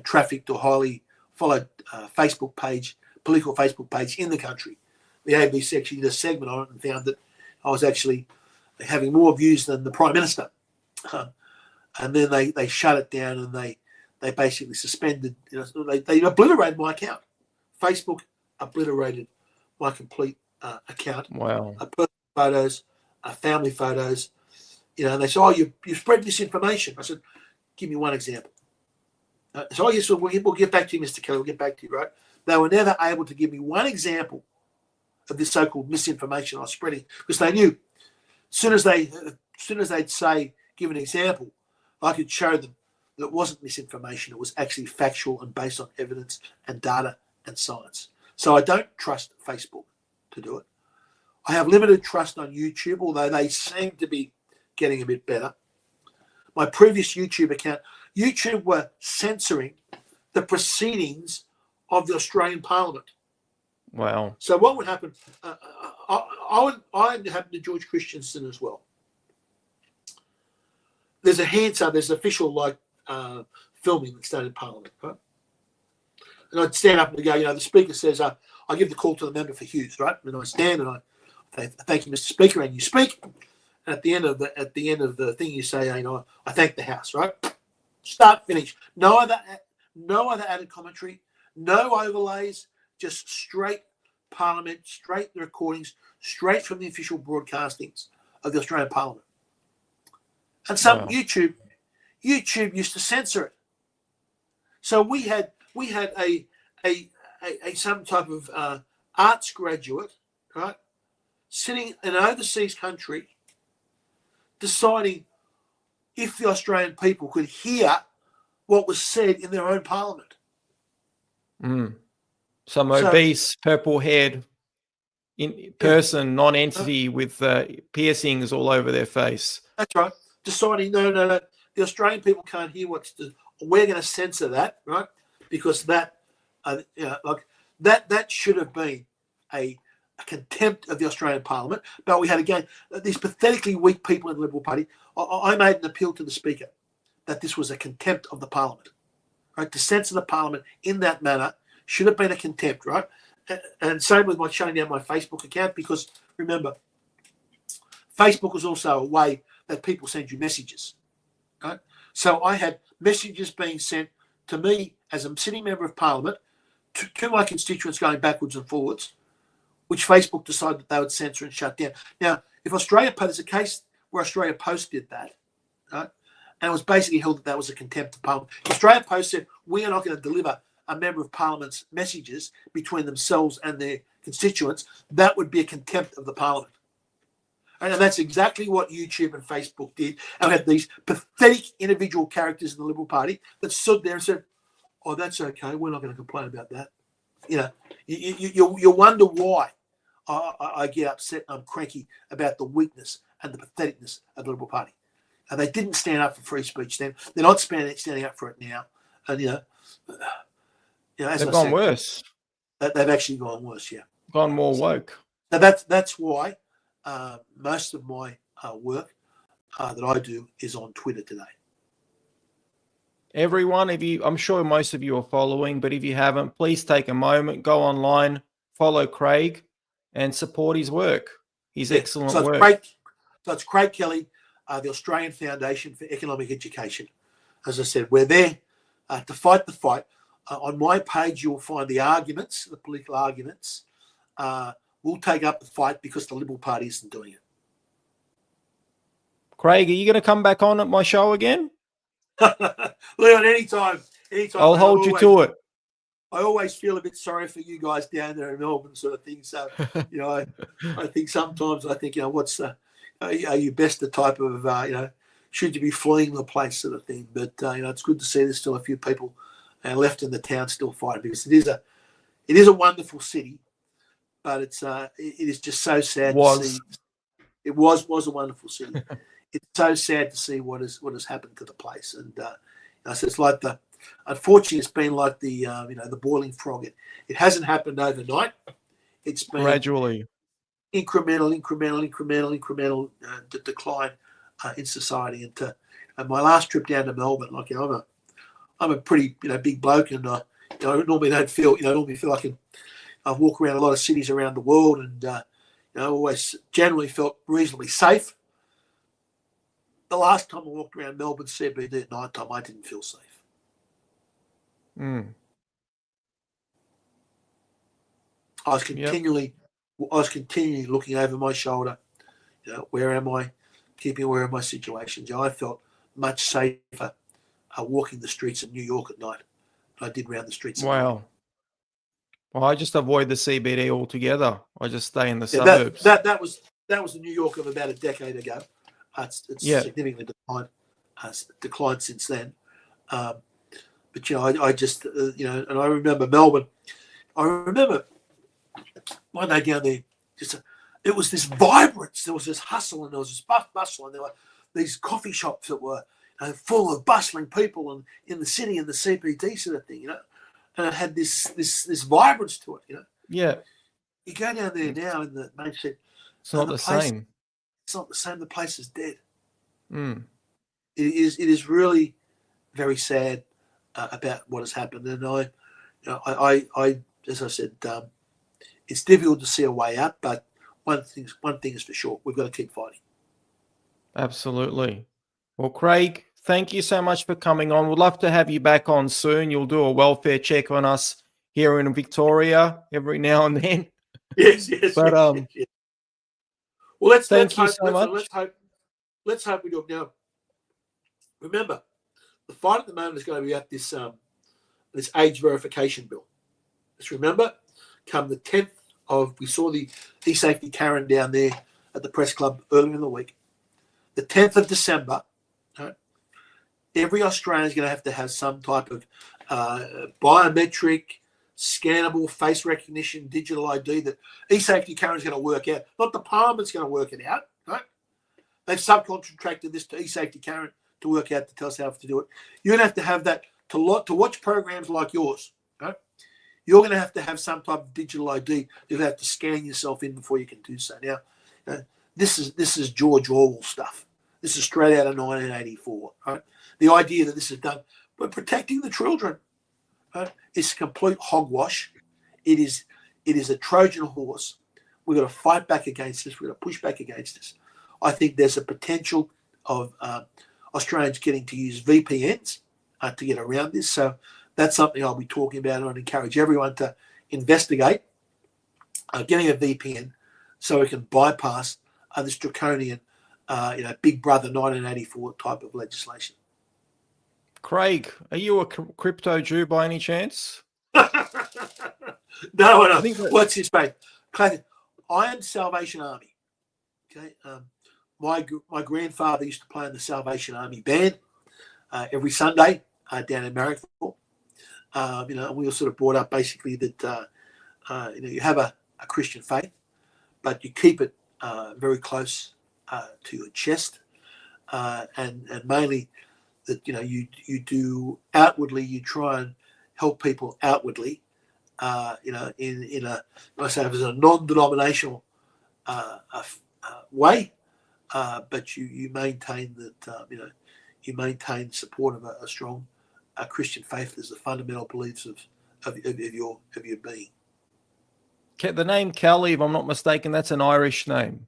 S3: trafficked or highly followed Facebook page, political Facebook page in the country. The ABC actually did a segment on it and found that I was actually having more views than the Prime Minister. And then they shut it down and they basically suspended, they obliterated my account. Facebook obliterated my complete account.
S2: Wow.
S3: Personal photos, family photos. And they said, "Oh, you spread misinformation." I said, "Give me one example." So I guess we'll get back to you, Mr. Kelly. We'll get back to you, right? They were never able to give me one example of this so-called misinformation I was spreading, because they knew as soon as they'd say, give an example, I could show them that it wasn't misinformation. It was actually factual and based on evidence and data and science. So I don't trust Facebook to do it. I have limited trust on YouTube, although they seem to be getting a bit better. My previous YouTube account, YouTube were censoring the proceedings of the Australian Parliament.
S2: Wow.
S3: So what would happen? I happen to George Christensen as well. There's a Hansard, there's official filming that's done in Parliament, right? And I'd stand up and go, the Speaker says, I give the call to the member for Hughes, right? And I stand and I thank you, Mr. Speaker, and you speak. And at the end of the thing, you say, I thank the House, right? Start, finish. No other added commentary, no overlays, just straight Parliament, straight the recordings, straight from the official broadcastings of the Australian Parliament. And some YouTube used to censor it. So we had a some type of arts graduate, right, sitting in an overseas country, deciding if the Australian people could hear what was said in their own parliament.
S2: Some obese, purple-haired person, non-entity with piercings all over their face.
S3: That's right. Deciding, no, the Australian people can't hear we're going to censor that, right? Because that should have been a contempt of the Australian Parliament. But we had, again, these pathetically weak people in the Liberal Party. I made an appeal to the Speaker that this was a contempt of the Parliament, right? To censor the Parliament in that manner should have been a contempt, right? And same with my shutting down my Facebook account, because remember, Facebook was also a way that people send you messages, right? So I had messages being sent to me as a sitting member of Parliament to my constituents going backwards and forwards, which Facebook decided that they would censor and shut down. Now, if Australia Post, there's a case where Australia Post did that, right? And it was basically held that was a contempt of Parliament. Australia Post said, we are not going to deliver a member of Parliament's messages between themselves and their constituents. That would be a contempt of the Parliament. And that's exactly what YouTube and Facebook did. And we had these pathetic individual characters in the Liberal Party that stood there and said, oh, that's okay, we're not going to complain about that. You wonder why I get upset and I'm cranky about the weakness and the patheticness of the Liberal Party. And they didn't stand up for free speech then. They're not standing up for it now. And, as
S2: they've
S3: I
S2: gone
S3: said,
S2: worse.
S3: They've actually gone worse, yeah.
S2: Gone more woke.
S3: Now that's why most of my work that I do is on Twitter today.
S2: Everyone, I'm sure most of you are following, but if you haven't, please take a moment, go online, follow Craig, and support his work. His excellent work.
S3: So it's Craig Kelly, the Australian Foundation for Economic Education. As I said, we're there to fight the fight. On my page, you'll find the arguments, the political arguments. We'll take up the fight because the Liberal Party isn't doing it.
S2: Craig, are you going to come back on at my show again?
S3: Leon, anytime.
S2: I'll hold you to it.
S3: I always feel a bit sorry for you guys down there in Melbourne, sort of thing. So, I think sometimes what's the, are you best the type of, should you be fleeing the place sort of thing? But, it's good to see there's still a few people left in the town still fighting, because it is a wonderful city, but it is just so sad to see. It was a wonderful city. It's so sad to see what has happened to the place. And, so it's like unfortunately, it's been like the boiling frog. It hasn't happened overnight. It's been
S2: gradually,
S3: incremental decline in society. And my last trip down to Melbourne, I'm a pretty big bloke, and I normally feel like I walk around a lot of cities around the world, and always generally felt reasonably safe. The last time I walked around Melbourne CBD at night time, I didn't feel safe.
S2: Mm.
S3: I was continually looking over my shoulder. Where am I? Keeping aware of my situations. I felt much safer walking the streets of New York at night than I did around the streets.
S2: Wow. Well, I just avoid the CBD altogether. I just stay in the suburbs.
S3: That was the New York of about a decade ago. It's significantly declined since then. But I just and I remember Melbourne. I remember one day down there, it was this vibrance. There was this hustle, and there was this bustle, and there were these coffee shops that were full of bustling people, and in the city, in the CBD sort of thing, and it had this vibrance to it,
S2: Yeah.
S3: You go down there now in the main street.
S2: It's not the same.
S3: It's not the same. The place is dead.
S2: Mm.
S3: It is really very sad about what has happened, and I as I said, it's difficult to see a way out. But one thing is for sure: we've got to keep fighting.
S2: Absolutely. Well, Craig, thank you so much for coming on. We'd love to have you back on soon. You'll do a welfare check on us here in Victoria every now and then.
S3: Yes.
S2: But
S3: yes. Well,
S2: thank you so much.
S3: Let's hope we do it now. Remember, the fight at the moment is going to be at this age verification bill. Let's remember, come the 10th we saw the e-safety Karen down there at the press club earlier in the week. The 10th of December, every Australian is going to have some type of biometric, scannable face recognition, digital ID that e-safety Karen is going to work out. Not the Parliament's going to work it out. Right? They've subcontracted this to e-safety Karen to work out, to tell us how to do it. You're going to have that to watch programs like yours. Right? You're going to have some type of digital ID. You'll have to scan yourself in before you can do so. Now, this is George Orwell stuff. This is straight out of 1984. Right? The idea that this is done, we're protecting the children. Right? It's complete hogwash. It is a Trojan horse. We've got to fight back against this. We've got to push back against this. I think there's a potential of Australians getting to use VPNs to get around this. So that's something I'll be talking about, and I'd encourage everyone to investigate getting a VPN so we can bypass this draconian, Big Brother 1984 type of legislation.
S2: Craig, are you a crypto Jew by any chance?
S3: No. What's his name? I am Salvation Army. Okay. My grandfather used to play in the Salvation Army band every Sunday down in Marrickville. We were sort of brought up basically that you have a Christian faith, but you keep it very close to your chest, and mainly that you do outwardly. You try and help people outwardly. In a non-denominational way, but you maintain that you maintain support of a strong Christian faith as the fundamental beliefs of your being.
S2: The name Kelly, if I'm not mistaken, that's an Irish name.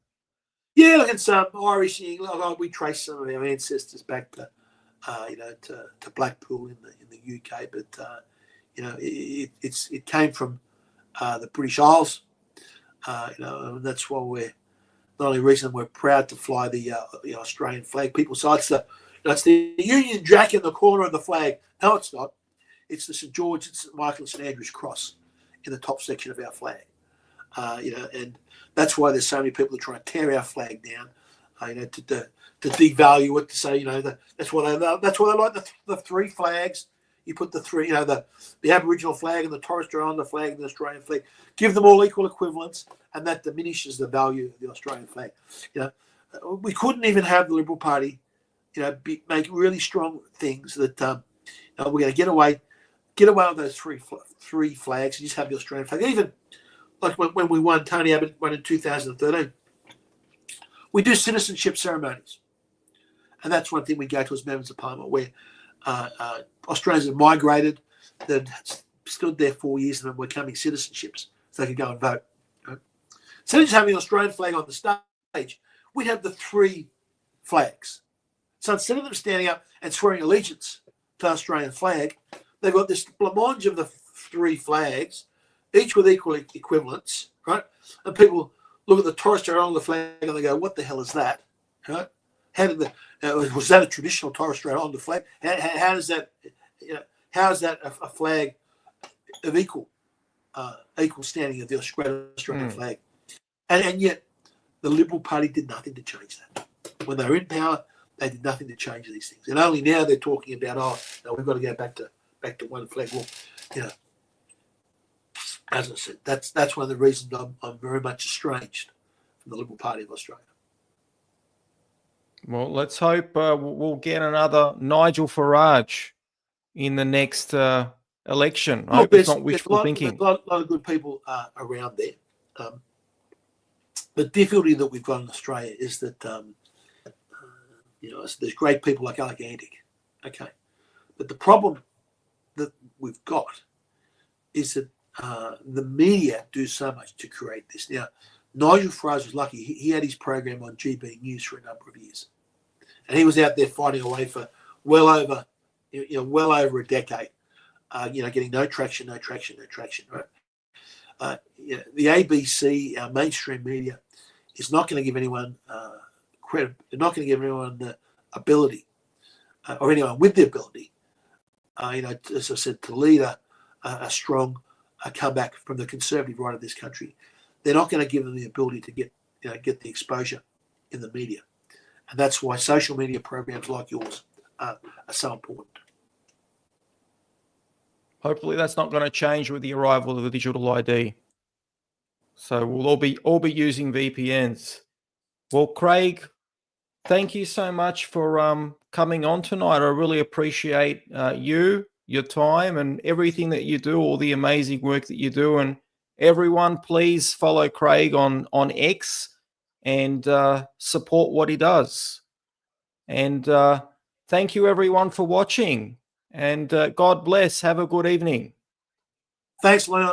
S3: Yeah, look, it's Irish. We trace some of our ancestors back to Blackpool in the UK, but it came from the British Isles. And that's why we're the only reason we're proud to fly the Australian flag. People say it's the Union Jack in the corner of the flag. No, it's not. it's the St. George, St. Michael, and St. Andrew's cross in the top section of our flag. And that's why there's so many people that try to tear our flag down, to devalue it, to say, that's why they like the three flags. You put the three, the Aboriginal flag and the Torres Strait Islander flag and the Australian flag, give them all equal equivalence, and that diminishes the value of the Australian flag. We couldn't even have the Liberal Party, make really strong things that we're going to get away with those three flags and just have the Australian flag. Even like when we won, Tony Abbott won in 2013, we do citizenship ceremonies, and that's one thing we go to as members of Parliament, where Australians have migrated, that stood there 4 years, and then were becoming citizenships, so they could go and vote. So just having an Australian flag on the stage, we'd have the three flags. So instead of them standing up and swearing allegiance to the Australian flag, they've got this blancmange of the three flags, each with equal equivalence, right? And people look at the Torres Strait Islander flag and they go, "What the hell is that?" Right? How did was that a traditional Torres Strait Islander flag? How is that? How is that a flag of equal standing of the Australian flag? And yet, the Liberal Party did nothing to change that. When they were in power, they did nothing to change these things. And only now they're talking about, we've got to go back to one flag. Well, as I said, that's one of the reasons I'm very much estranged from the Liberal Party of Australia.
S2: Well, let's hope we'll get another Nigel Farage in the next election. I hope it's not wishful thinking.
S3: There's a lot of good people around there. The difficulty that we've got in Australia is that, there's great people like Alec Antic, okay? But the problem that we've got is that the media do so much to create this. Now, Nigel Farage was lucky. He had his program on GB News for a number of years. And he was out there fighting away for well over a decade, getting no traction, right? The ABC, our mainstream media, is not going to give anyone credit. They're not going to give anyone the ability, or anyone with the ability, as I said, to lead a strong comeback from the conservative right of this country. They're not going to give them the ability to get the exposure in the media, and that's why social media programs like yours are so important.
S2: Hopefully that's not going to change with the arrival of the digital ID. So we'll all be using VPNs. Well, Craig, thank you so much for coming on tonight. I really appreciate your time and everything that you do, all the amazing work that you do. And everyone, please follow Craig on X and support what he does. And thank you, everyone, for watching. And God bless. Have a good evening.
S3: Thanks, Leon.